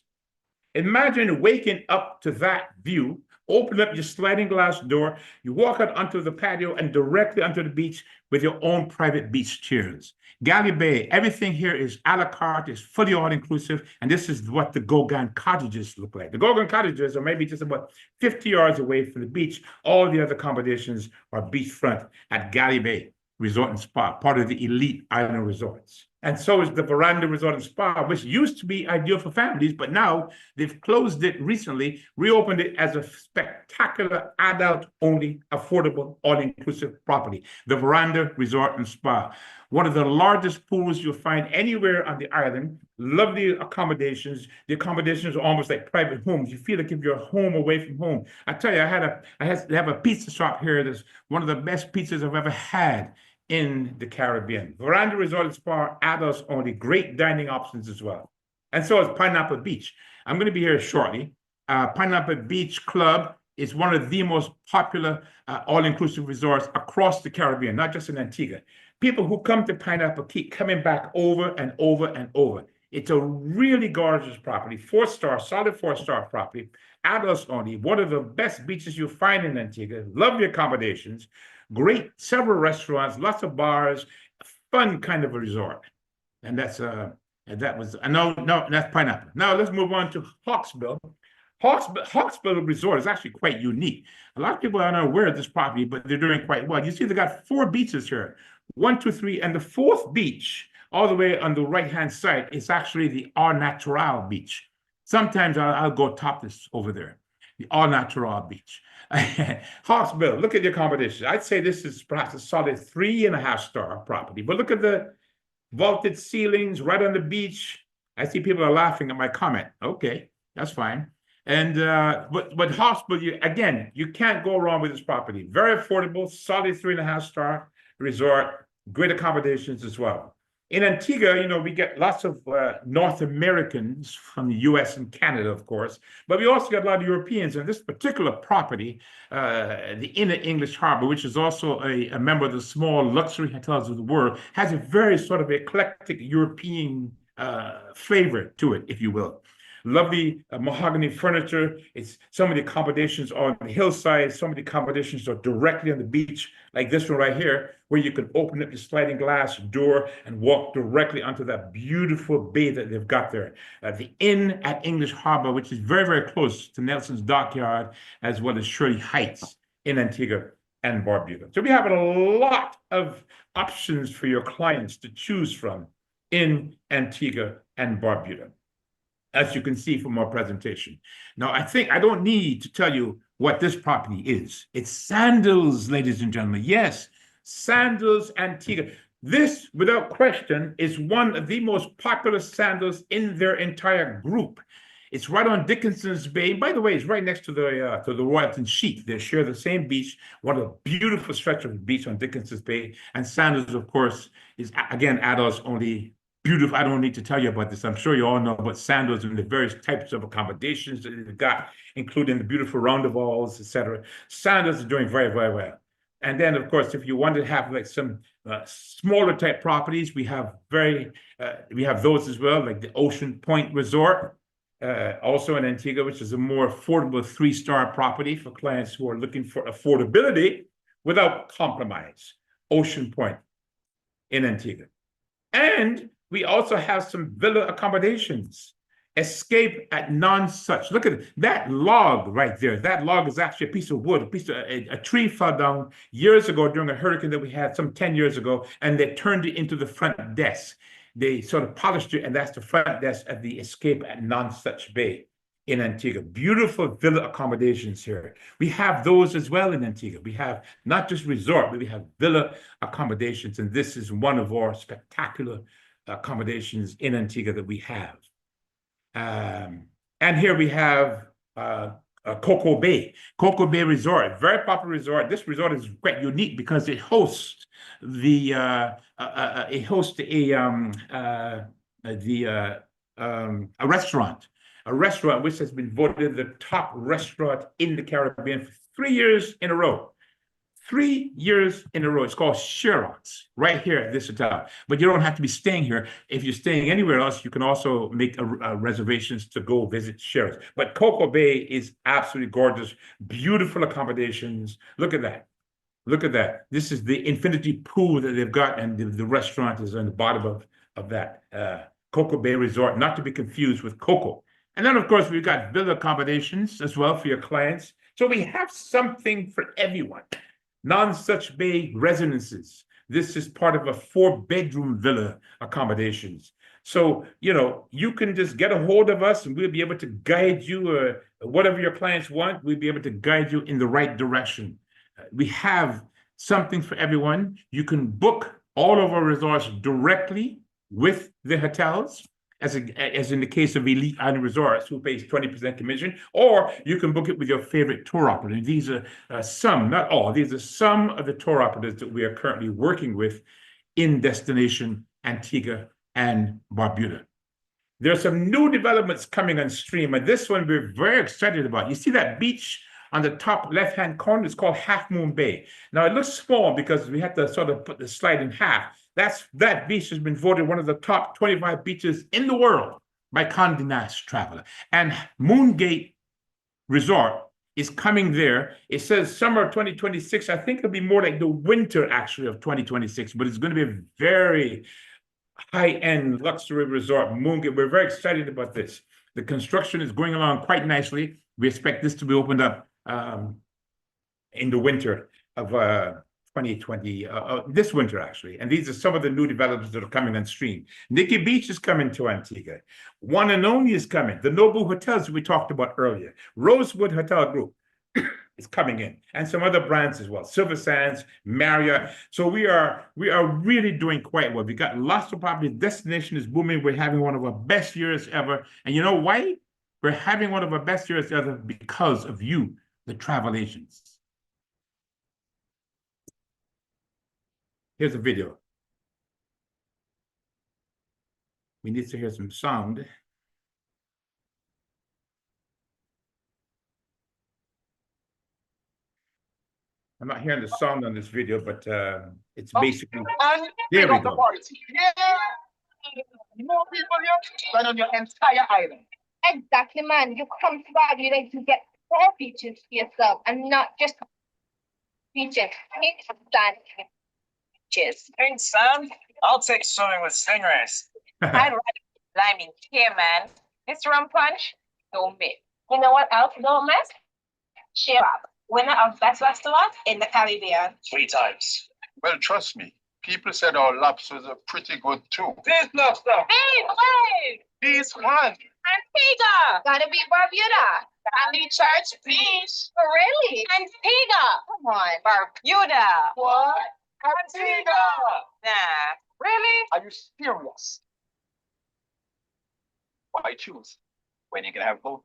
Speaker 2: Imagine waking up to that view, open up your sliding glass door, you walk out onto the patio and directly onto the beach with your own private beach chairs. Galley Bay, everything here is a la carte, is fully all-inclusive, and this is what the Gogan Cottages look like. The Gogan Cottages are maybe just about 50 yards away from the beach. All the other accommodations are beachfront at Galley Bay Resort and Spa, part of the Elite Island Resorts. And so is the Veranda Resort and Spa, which used to be ideal for families, but now they've closed it recently, reopened it as a spectacular adult-only, affordable, all-inclusive property. The Veranda Resort and Spa, one of the largest pools you'll find anywhere on the island. Lovely accommodations. The accommodations are almost like private homes. You feel like if you're home away from home. I tell you, I have a pizza shop here that's one of the best pizzas I've ever had in the Caribbean. Veranda Resort and Spa, adults only, great dining options as well. And so is Pineapple Beach. I'm going to be here shortly. Pineapple Beach Club is one of the most popular all-inclusive resorts across the Caribbean, not just in Antigua. People who come to Pineapple keep coming back over and over and over. It's a really gorgeous property, 4-star, solid 4-star property, adults only, one of the best beaches you'll find in Antigua, lovely accommodations, great, several restaurants, lots of bars, fun kind of a resort. And that's Pineapple. Now let's move on to Hawksbill. Hawksbill Resort is actually quite unique. A lot of people are not aware of this property, but they're doing quite well. You see, they got 4 beaches here, 1, 2, 3, and the fourth beach, all the way on the right-hand side, is actually the Au Natural beach. Sometimes I'll go topless over there, the Au Natural beach. Hawksbill, look at the accommodation. I'd say this is perhaps a solid 3.5-star property, but look at the vaulted ceilings right on the beach. I see people are laughing at my comment. Okay, that's fine. And but Hawksbill, you can't go wrong with this property. Very affordable, solid 3.5-star resort, great accommodations as well. In Antigua, we get lots of North Americans from the US and Canada, of course, but we also got a lot of Europeans. And this particular property, the Inner English Harbor, which is also a member of the small luxury hotels of the world, has a very sort of eclectic European flavor to it, if you will. Lovely mahogany furniture. Some of the accommodations are on the hillside. Some of the accommodations are directly on the beach, like this one right here, where you can open up the sliding glass door and walk directly onto that beautiful bay that they've got there. The Inn at English Harbor, which is very, very close to Nelson's Dockyard, as well as Shirley Heights in Antigua and Barbuda. So we have a lot of options for your clients to choose from in Antigua and Barbuda, as you can see from our presentation. Now, I think I don't need to tell you what this property is. It's Sandals, ladies and gentlemen. Yes, Sandals Antigua. This, without question, is one of the most popular sandals in their entire group. It's right on Dickinson's Bay. By the way, it's right next to the Royalton Sheep. They share the same beach, one of the beautiful stretch of beach on Dickinson's Bay. And Sandals, of course, is, again, adults only. Beautiful. I don't need to tell you about this. I'm sure you all know about Sandals and the various types of accommodations that they've got, including the beautiful roundabouts, etc. Sandals is doing very, very well. And then, of course, if you want to have like some smaller type properties, we have those as well, like the Ocean Point Resort, also in Antigua, which is a more affordable 3-star property for clients who are looking for affordability without compromise. Ocean Point in Antigua. And we also have some villa accommodations. Escape at Nonsuch. Look at that log right there. That log is actually a piece of wood. A tree fell down years ago during a hurricane that we had some 10 years ago, and they turned it into the front desk. They sort of polished it, and that's the front desk at the Escape at Nonsuch Bay in Antigua. Beautiful villa accommodations here. We have those as well in Antigua. We have not just resort, but we have villa accommodations, and this is one of our spectacular accommodations in Antigua that we have. And here we have Cocoa Bay. Cocoa Bay Resort, very popular resort. This resort is quite unique because it hosts a restaurant. A restaurant which has been voted the top restaurant in the Caribbean for 3 years in a row. 3 years in a row. It's called Sherrock's, right here at this hotel. But you don't have to be staying here. If you're staying anywhere else, you can also make reservations to go visit Sherrock's. But Cocoa Bay is absolutely gorgeous. Beautiful accommodations. Look at that. Look at that. This is the infinity pool that they've got, and the restaurant is on the bottom of that. Cocoa Bay Resort, not to be confused with Coco. And then, of course, we've got villa accommodations as well for your clients. So we have something for everyone. Nonsuch Bay Residences. This is part of a 4-bedroom villa accommodations. So, you can just get a hold of us and we'll be able to guide you, whatever your clients want, we'll be able to guide you in the right direction. We have something for everyone. You can book all of our resorts directly with the hotels, as in the case of Elite Island Resorts, who pays 20% commission, or you can book it with your favorite tour operator. These are some, not all, these are some of the tour operators that we are currently working with in destination Antigua and Barbuda. There are some new developments coming on stream, and this one we're very excited about. You see that beach on the top left-hand corner? It's called Half Moon Bay. Now, it looks small because we had to sort of put the slide in half. That beach has been voted one of the top 25 beaches in the world by Condé Nast Traveler. And Moongate Resort is coming there. It says summer 2026. I think it'll be more like the winter, actually, of 2026, but it's going to be a very high-end luxury resort, Moongate. We're very excited about this. The construction is going along quite nicely. We expect this to be opened up in the winter of 2020, this winter actually. And these are some of the new developments that are coming on stream. Nikki Beach is coming to Antigua. One and Only is coming. The Nobu Hotels we talked about earlier. Rosewood Hotel Group is coming in, and some other brands as well. Silver Sands, Marriott. So we are really doing quite well. We got lots of property. Destination is booming. We're having one of our best years ever. And you know why? We're having one of our best years ever because of you, the travel agents. Here's a video. We need to hear some sound. I'm not hearing the sound on this video, but it's basically. There we go.
Speaker 4: More people here than on your entire island.
Speaker 5: Exactly, man. You come to Barbuda to get 4 beaches for yourself and not just beaches. It's sand beaches.
Speaker 4: Thanks, Sam. I'll take swimming with stingrays.
Speaker 5: I'd rather lime in here, man. This rum punch, don't miss. You know what else don't miss? Cheer up. Winner of Best Restaurant in the Caribbean.
Speaker 4: 3 times.
Speaker 6: Well, trust me, people said our lobsters are pretty good too.
Speaker 4: This lobster.
Speaker 5: Hey,
Speaker 6: This one.
Speaker 5: Antigua! Gotta be Barbuda. Family Church Beach. Really? Antigua. Come on, Barbuda.
Speaker 4: What?
Speaker 5: Antigua. Nah. Really?
Speaker 4: Are you serious? Why choose when you can have both?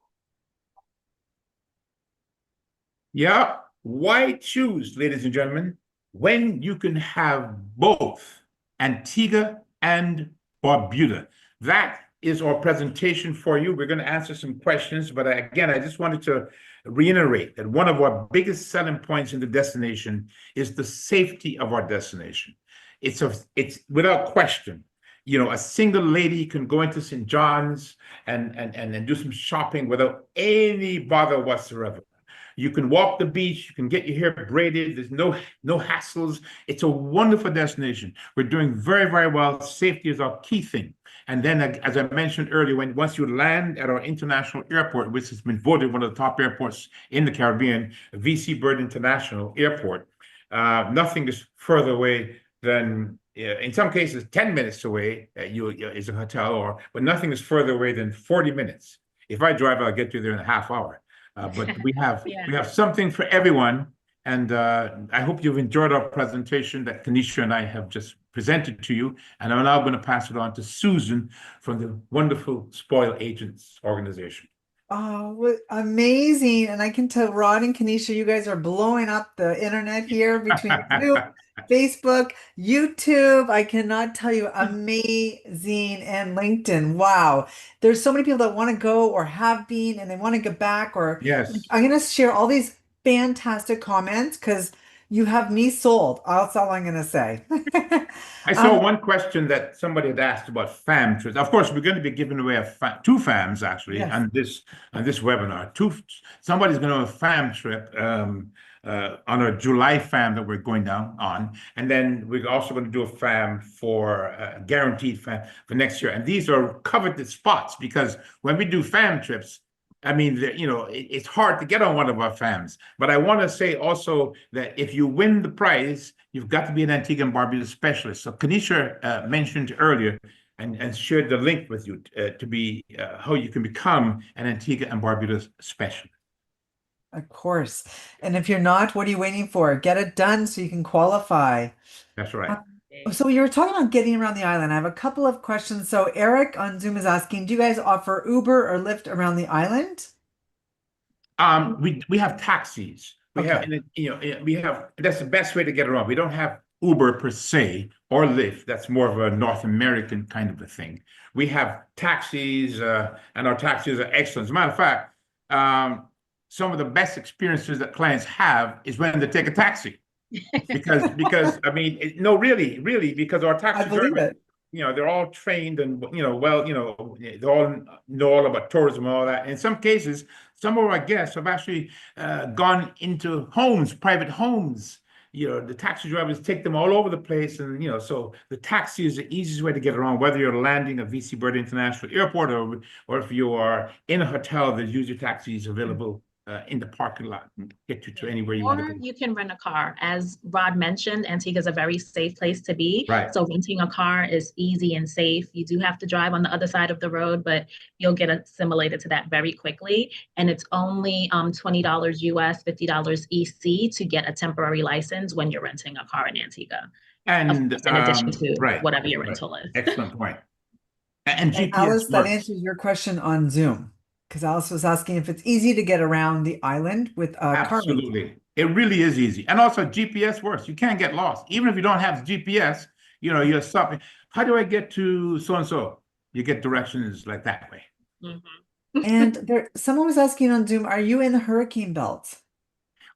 Speaker 2: Yeah, why choose, ladies and gentlemen, when you can have both Antigua and Barbuda? That is our presentation for you. We're going to answer some questions, but again, I just wanted to reiterate that one of our biggest selling points in the destination is the safety of our destination. It's without question. You know, a single lady can go into St. John's and do some shopping without any bother whatsoever. You can walk the beach, you can get your hair braided, there's no hassles. It's a wonderful destination. We're doing very, very well. Safety is our key thing. And then, as I mentioned earlier, once you land at our international airport, which has been voted one of the top airports in the Caribbean, VC Bird International Airport, nothing is further away than, in some cases, 10 minutes away is a hotel, but nothing is further away than 40 minutes. If I drive, I'll get you there in a half hour. But we have something for everyone, and I hope you've enjoyed our presentation that Kanisha and I have just presented to you. And I'm now going to pass it on to Susan from the wonderful Spoil Agents organization.
Speaker 1: Oh, amazing. And I can tell Rod and Kanisha, you guys are blowing up the internet here between Zoom, Facebook, YouTube. I cannot tell you, amazing. And LinkedIn. Wow. There's so many people that want to go or have been and they want to get back. Or
Speaker 2: Yes.
Speaker 1: I'm going to share all these fantastic comments because you have me sold. That's all I'm going to say.
Speaker 2: I saw one question that somebody had asked about FAM trips. Of course, we're going to be giving away 2 FAMs actually
Speaker 1: Yes.
Speaker 2: on this webinar. Somebody's going to have a FAM trip on our July FAM that we're going down on, and then we're also going to do a FAM for guaranteed FAM for next year. And these are coveted spots because when we do FAM trips, I mean, it's hard to get on one of our FAMs. But I want to say also that if you win the prize, you've got to be an Antigua and Barbuda specialist. So Kanisha mentioned earlier and shared the link with you to be how you can become an Antigua and Barbuda specialist.
Speaker 1: Of course. And if you're not, what are you waiting for? Get it done so you can qualify.
Speaker 2: That's right.
Speaker 1: So you were talking about getting around the island. I have a couple of questions. So Eric on Zoom is asking, do you guys offer Uber or Lyft around the island?
Speaker 2: We have taxis. We have that's the best way to get around. We don't have Uber per se or Lyft. That's more of a North American kind of a thing. We have taxis, and our taxis are excellent. As a matter of fact, some of the best experiences that clients have is when they take a taxi. because I mean, really, because our taxi drivers, they're all trained and they all know all about tourism and all that. In some cases, some of our guests have actually gone into homes, private homes, the taxi drivers take them all over the place. And, so the taxi is the easiest way to get around, whether you're landing at VC Bird International Airport or if you are in a hotel, there's usually taxis available in the parking lot and get you to anywhere you want to
Speaker 3: Or
Speaker 2: go.
Speaker 3: you can rent a car. As Rod mentioned, Antigua is a very safe place to be.
Speaker 2: Right.
Speaker 3: So renting a car is easy and safe. You do have to drive on the other side of the road, but you'll get assimilated to that very quickly. And it's only $20 US, $50 EC to get a temporary license when you're renting a car in Antigua.
Speaker 2: And
Speaker 3: In addition to
Speaker 2: right,
Speaker 3: whatever your
Speaker 2: right.
Speaker 3: rental is.
Speaker 2: Excellent point. And
Speaker 1: And
Speaker 2: GPS
Speaker 1: Alice, that
Speaker 2: works.
Speaker 1: answers your question on Zoom. Because Alice was asking if it's easy to get around the island with a car rental.
Speaker 2: Absolutely. It really is easy. And also GPS works. You can't get lost. Even if you don't have GPS, you're stopping. How do I get to so-and-so? You get directions like that way.
Speaker 3: Mhm.
Speaker 1: And someone was asking on Zoom, are you in the hurricane belt?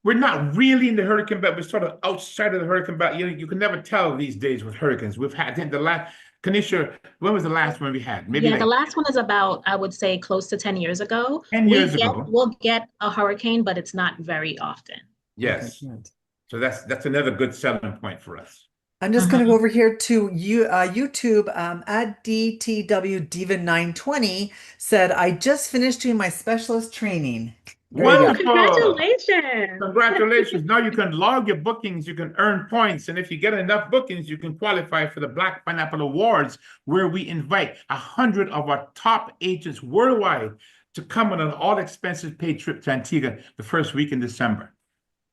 Speaker 2: We're not really in the hurricane belt. We're sort of outside of the hurricane belt. You can never tell these days with hurricanes. We've had, I think the last, Kanisha, when was the last one we had? Maybe
Speaker 3: Yeah,
Speaker 2: like
Speaker 3: the last one is about, I would say, close to 10 years ago.
Speaker 2: 10 years ago.
Speaker 3: We'll get a hurricane, but it's not very often.
Speaker 2: Yes.
Speaker 1: Okay, good.
Speaker 2: So that's another good selling point for us.
Speaker 1: I'm just going to go over here to YouTube. At DTW Diva 920 said, I just finished doing my specialist training. Very
Speaker 3: Oh,
Speaker 1: good.
Speaker 2: Wonderful.
Speaker 3: congratulations.
Speaker 2: Congratulations. Now you can log your bookings, you can earn points, and if you get enough bookings, you can qualify for the Black Pineapple Awards, where we invite 100 of our top agents worldwide to come on an all-expenses paid trip to Antigua the first week in December.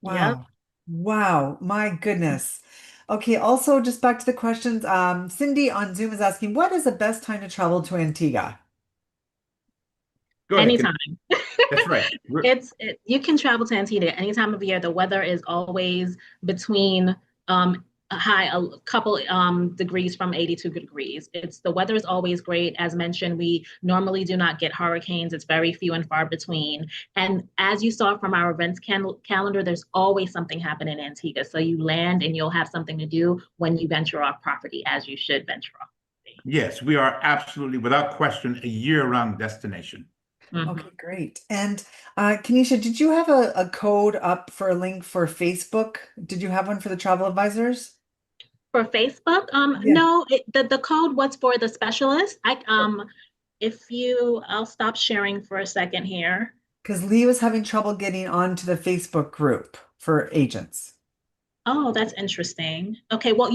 Speaker 1: Wow.
Speaker 3: Yep.
Speaker 1: Wow. My goodness. Okay. Also, just back to the questions. Cindy on Zoom is asking, what is the best time to travel to Antigua?
Speaker 2: Go ahead.
Speaker 3: Anytime.
Speaker 2: That's right.
Speaker 3: You can travel to Antigua any time of year. The weather is always between a couple degrees from 82 degrees. The weather is always great. As mentioned, we normally do not get hurricanes. It's very few and far between. And as you saw from our events calendar, there's always something happening in Antigua. So you land and you'll have something to do when you venture off property, as you should venture off.
Speaker 2: Yes, we are absolutely, without question, a year-round destination.
Speaker 1: Okay, great. And Kanisha, did you have a code up for a link for Facebook? Did you have one for the travel advisors?
Speaker 3: For Facebook,
Speaker 1: Yeah.
Speaker 3: no, the code was for the specialist. I'll stop sharing for a second here.
Speaker 1: Because Lee was having trouble getting onto the Facebook group for agents.
Speaker 3: Oh, that's interesting. Okay, well,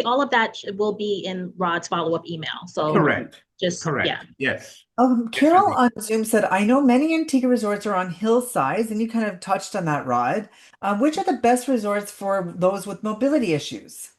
Speaker 3: all of that will be in Rod's follow-up email. So
Speaker 2: Correct.
Speaker 3: Correct.
Speaker 2: Yeah. Yes.
Speaker 1: Carol on Zoom said, I know many Antigua resorts are on hillsides, and you kind of touched on that, Rod. Which are the best resorts for those with mobility issues?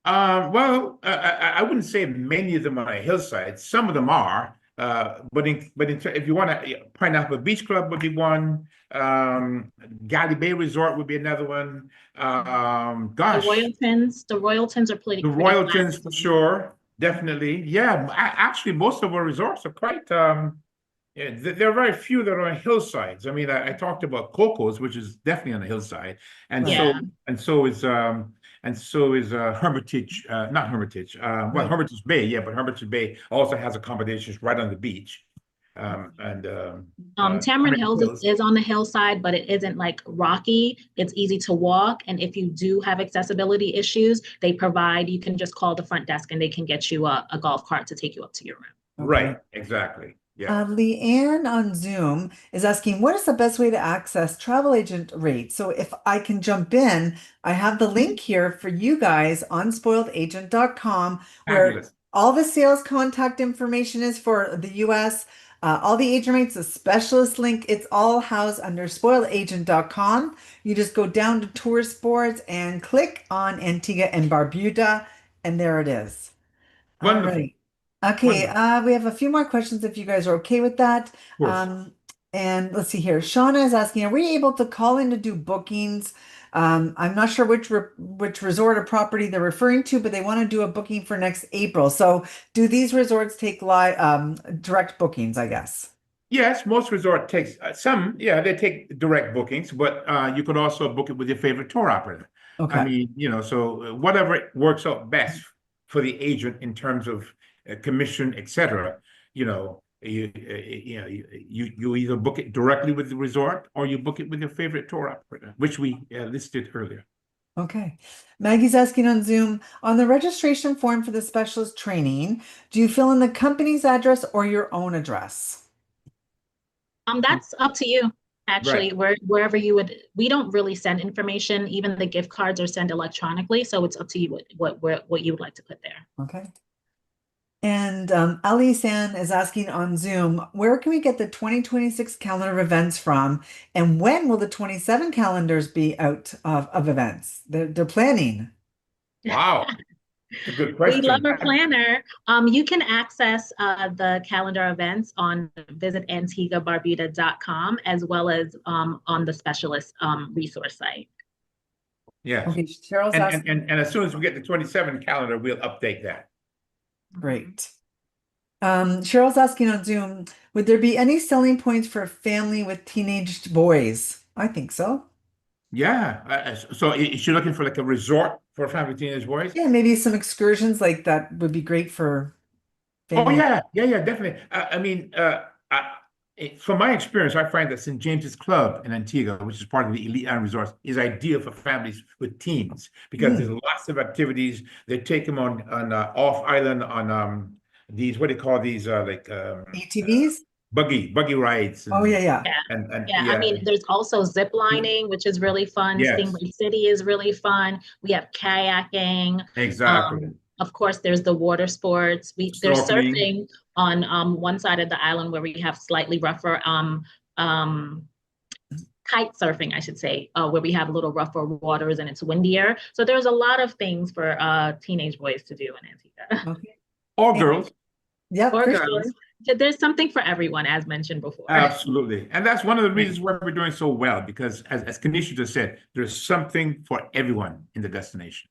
Speaker 2: Well, I wouldn't say many of them are on a hillside. Some of them are. If you want to, Pineapple Beach Club would be one. Galley Bay Resort would be another one. Gosh.
Speaker 3: The Royaltons are pretty.
Speaker 2: The Royaltons for sure. Definitely. Yeah. Actually, most of our resorts are quite, yeah, there are very few that are on hillsides. I mean, I talked about Coco's, which is definitely on a hillside. So is Hermitage, not Hermitage,
Speaker 1: Right.
Speaker 2: Hermitage Bay, yeah, but Hermitage Bay also has accommodations right on the beach.
Speaker 3: Tamarind Hills is on the hillside, but it isn't like rocky. It's easy to walk. And if you do have accessibility issues, you can just call the front desk and they can get you a golf cart to take you up to your room.
Speaker 2: Right, exactly. Yeah.
Speaker 1: Leanne on Zoom is asking, what is the best way to access travel agent rates? So if I can jump in, I have the link here for you guys on spoiledagent.com, where
Speaker 2: Fabulous.
Speaker 1: all the sales contact information is for the US. All the agent rates, the specialist link, it's all housed under spoiledagent.com. You just go down to tour sports and click on Antigua and Barbuda, and there it is.
Speaker 2: Wonderful.
Speaker 1: All right. Okay, we have a few more questions if you guys are okay with that.
Speaker 2: Of course.
Speaker 1: And let's see here. Shauna is asking, are we able to call in to do bookings? I'm not sure which resort or property they're referring to, but they want to do a booking for next April. So do these resorts take direct bookings, I guess?
Speaker 2: Yes, most resort takes some, yeah, they take direct bookings, but you could also book it with your favorite tour operator.
Speaker 1: Okay.
Speaker 2: I mean, so whatever works out best for the agent in terms of commission, etc. You either book it directly with the resort or you book it with your favorite tour operator, which we listed earlier.
Speaker 1: Okay. Maggie's asking on Zoom, on the registration form for the specialist training, do you fill in the company's address or your own address?
Speaker 3: That's up to you.
Speaker 2: Right.
Speaker 3: Actually, wherever you would, we don't really send information. Even the gift cards are sent electronically, so it's up to you what you would like to put there.
Speaker 1: Okay. And Ali San is asking on Zoom, where can we get the 2026 calendar of events from? And when will the 27 calendars be out of events? They're planning.
Speaker 2: Wow. It's a good
Speaker 3: We love
Speaker 2: question.
Speaker 3: our planner. You can access the calendar events on visit antiguabarbuda.com as well as on the specialist resource site.
Speaker 2: Yes.
Speaker 1: Okay, Cheryl's
Speaker 2: And,
Speaker 1: asking.
Speaker 2: and as soon as we get the 27 calendar, we'll update that.
Speaker 1: Great. Cheryl's asking on Zoom, would there be any selling points for a family with teenaged boys? I think so.
Speaker 2: Yeah. So is she looking for like a resort for family teenage boys?
Speaker 1: Yeah, maybe some excursions like that would be great for
Speaker 2: Oh
Speaker 1: family.
Speaker 2: yeah, definitely. I mean, from my experience, I find that St. James's Club in Antigua, which is part of the Elite Island Resorts, is ideal for families with teens because there's lots of activities. They take them on off island on these, what do you call these,
Speaker 1: ATVs?
Speaker 2: buggy rides
Speaker 1: Oh, yeah,
Speaker 2: and
Speaker 1: yeah.
Speaker 3: Yeah.
Speaker 2: and
Speaker 3: Yeah, I
Speaker 2: yeah,
Speaker 3: mean, there's also zip lining, which is really fun.
Speaker 2: yes,
Speaker 3: Stingray City is really fun. We have kayaking.
Speaker 2: exactly.
Speaker 3: Of course, there's the water sports. There's
Speaker 2: Snorkeling,
Speaker 3: surfing on one side of the island where we have slightly rougher kite surfing, I should say, where we have a little rougher waters and it's windier. So there's a lot of things for teenage boys to do in Antigua.
Speaker 1: Okay.
Speaker 2: all
Speaker 1: And-
Speaker 2: girls.
Speaker 1: Yep,
Speaker 3: Or
Speaker 1: for
Speaker 3: girls.
Speaker 1: sure.
Speaker 3: There's something for everyone, as mentioned before.
Speaker 2: Absolutely. And that's one of the reasons why we're doing so well, because as Kanisha just said, there's something for everyone in the destination.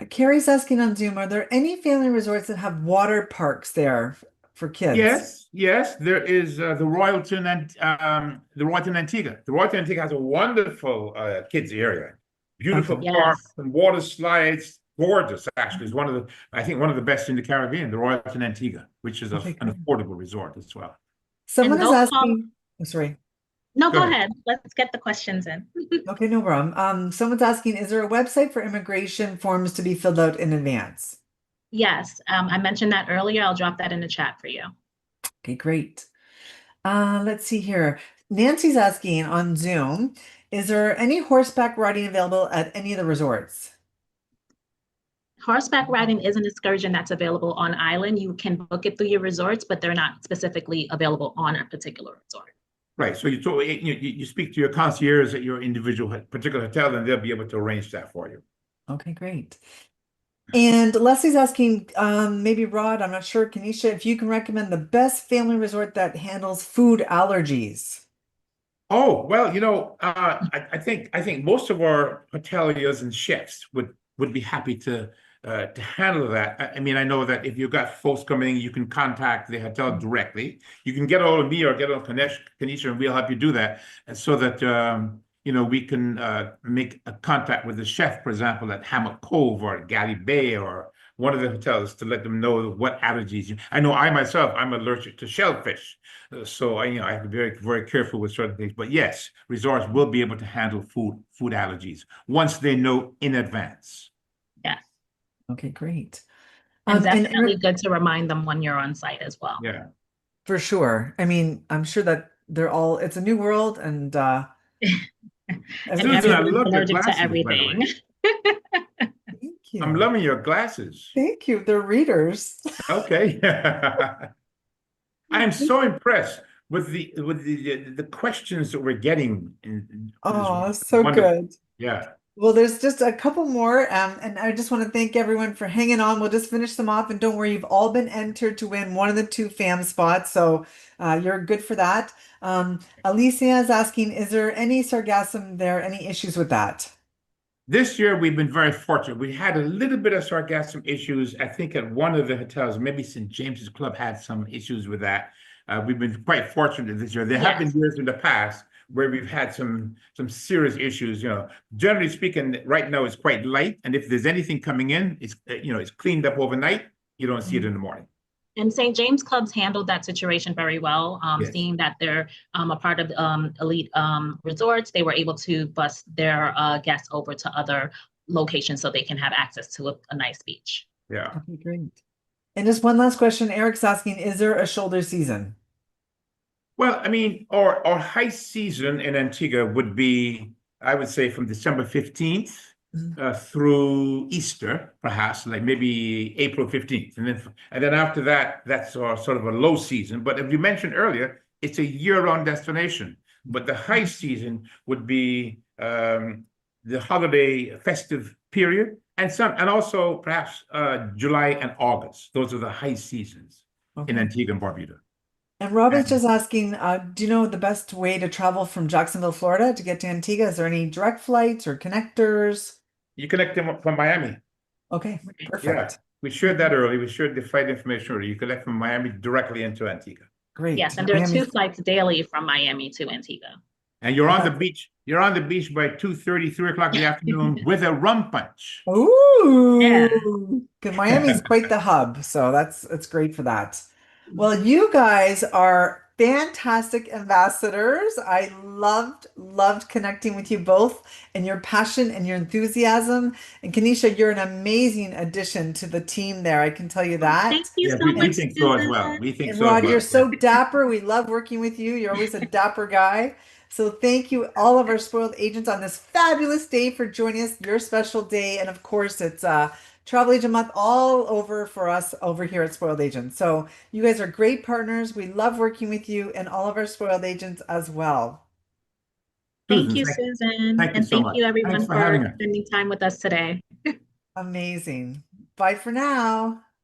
Speaker 1: Carrie's asking on Zoom, are there any family resorts that have water parks there for kids?
Speaker 2: Yes, there is the Royalton and the Royalton Antigua. The Royalton Antigua has a wonderful kids area, beautiful
Speaker 1: Okay.
Speaker 2: park
Speaker 3: Yes.
Speaker 2: and water slides, gorgeous. Actually, it's I think one of the best in the Caribbean. The Royalton Antigua, which is
Speaker 1: Okay,
Speaker 2: an
Speaker 1: great.
Speaker 2: affordable resort as well.
Speaker 1: Someone
Speaker 3: And
Speaker 1: is
Speaker 3: no
Speaker 1: asking, oh, sorry.
Speaker 3: No,
Speaker 2: Go
Speaker 3: go
Speaker 2: ahead.
Speaker 3: ahead. Let's get the questions in.
Speaker 1: Okay, no problem. Someone's asking, is there a website for immigration forms to be filled out in advance?
Speaker 3: Yes, I mentioned that earlier. I'll drop that in the chat for you.
Speaker 1: Okay, great. Let's see here. Nancy's asking on Zoom, is there any horseback riding available at any of the resorts?
Speaker 3: Horseback riding is an excursion that's available on island. You can book it through your resorts, but they're not specifically available on a particular resort.
Speaker 2: Right. So you speak to your concierge at your individual particular hotel, and they'll be able to arrange that for you.
Speaker 1: Okay, great. And Leslie's asking, maybe Rod, I'm not sure, Kanisha, if you can recommend the best family resort that handles food allergies.
Speaker 2: Oh, well, I think most of our hoteliers and chefs would be happy to handle that. I mean, I know that if you've got folks coming in, you can contact the hotel directly. You can get all of me or get on Kanisha, and we'll help you do that, and so that we can make a contact with the chef, for example, at Hammock Cove or Galley Bay or one of the hotels to let them know what allergies. I know I myself, I'm allergic to shellfish. So I have to be very, very careful with certain things. But yes, resorts will be able to handle food allergies once they know in advance.
Speaker 3: Yes.
Speaker 1: Okay, great.
Speaker 3: And definitely good to remind them when you're on site as well.
Speaker 2: Yeah.
Speaker 1: For sure. I mean, I'm sure that it's a new world and
Speaker 3: And
Speaker 2: Susan, I
Speaker 3: everyone's
Speaker 2: love your
Speaker 3: allergic to
Speaker 2: glasses, by the way.
Speaker 3: everything.
Speaker 1: thank you.
Speaker 2: I'm loving your glasses.
Speaker 1: Thank you. They're readers.
Speaker 2: Okay. I am so impressed with the questions that we're getting in
Speaker 1: Oh,
Speaker 2: this
Speaker 1: so
Speaker 2: wonderful.
Speaker 1: good.
Speaker 2: Yeah.
Speaker 1: Well, there's just a couple more, and I just want to thank everyone for hanging on. We'll just finish them off, and don't worry, you've all been entered to win one of the 2 FAM spots, so you're good for that. Alicia is asking, is there any sargassum there, any issues with that?
Speaker 2: This year, we've been very fortunate. We had a little bit of sargassum issues, I think, at one of the hotels. Maybe St. James's Club had some issues with that. We've been quite fortunate this year. There have been years in the past where we've had some serious issues. Generally speaking, right now it's quite light, and if there's anything coming in, it's cleaned up overnight. You don't see it in the morning.
Speaker 3: And St. James Clubs handled that situation very well.
Speaker 2: Yes.
Speaker 3: Seeing that they're a part of elite resorts, they were able to bus their guests over to other location so they can have access to a nice beach.
Speaker 2: Yeah.
Speaker 1: Okay, great. And just one last question. Eric's asking, is there a shoulder season?
Speaker 2: Well, I mean, our high season in Antigua would be, I would say, from December 15th through Easter, perhaps, like maybe April 15th. And then after that, that's our sort of a low season. But as you mentioned earlier, it's a year-round destination. But the high season would be the holiday festive period, and also perhaps July and August. Those are the high seasons in Antigua and Barbuda.
Speaker 1: And Rob is just asking, do you know the best way to travel from Jacksonville, Florida to get to Antigua? Is there any direct flights or connectors?
Speaker 2: You connect them from Miami.
Speaker 1: Okay,
Speaker 2: Yeah,
Speaker 1: perfect.
Speaker 2: we shared that early. We shared the flight information early. You connect from Miami directly into Antigua.
Speaker 1: Great.
Speaker 3: Yes, and there are
Speaker 1: Miami-
Speaker 3: 2 flights daily from Miami to Antigua.
Speaker 2: And you're on the beach. You're on the beach by 2:30, 3 o'clock in the afternoon with a rum punch.
Speaker 1: Ooh,
Speaker 3: Yeah.
Speaker 1: because Miami's quite the hub, so that's great for that. Well, you guys are fantastic ambassadors. I loved connecting with you both and your passion and your enthusiasm. And Kanisha, you're an amazing addition to the team there. I can tell you that.
Speaker 3: Thank you
Speaker 2: Yeah,
Speaker 3: so
Speaker 2: we
Speaker 3: much,
Speaker 2: think so as well.
Speaker 3: Susan.
Speaker 2: We think
Speaker 1: And
Speaker 2: so
Speaker 1: Rod,
Speaker 2: as well.
Speaker 1: you're so dapper. We love working with you. You're always a dapper guy. So thank you, all of our spoiled agents, on this fabulous day for joining us, your special day. And of course, it's Travel Agent Month all over for us over here at Spoiled Agents. So you guys are great partners. We love working with you and all of our spoiled agents as well.
Speaker 3: Thank you,
Speaker 2: Susan,
Speaker 3: Susan.
Speaker 2: thank you
Speaker 3: And
Speaker 2: so
Speaker 3: thank
Speaker 2: much.
Speaker 3: you, everyone,
Speaker 2: Thanks for having us.
Speaker 3: spending time with us today.
Speaker 1: Amazing. Bye for now.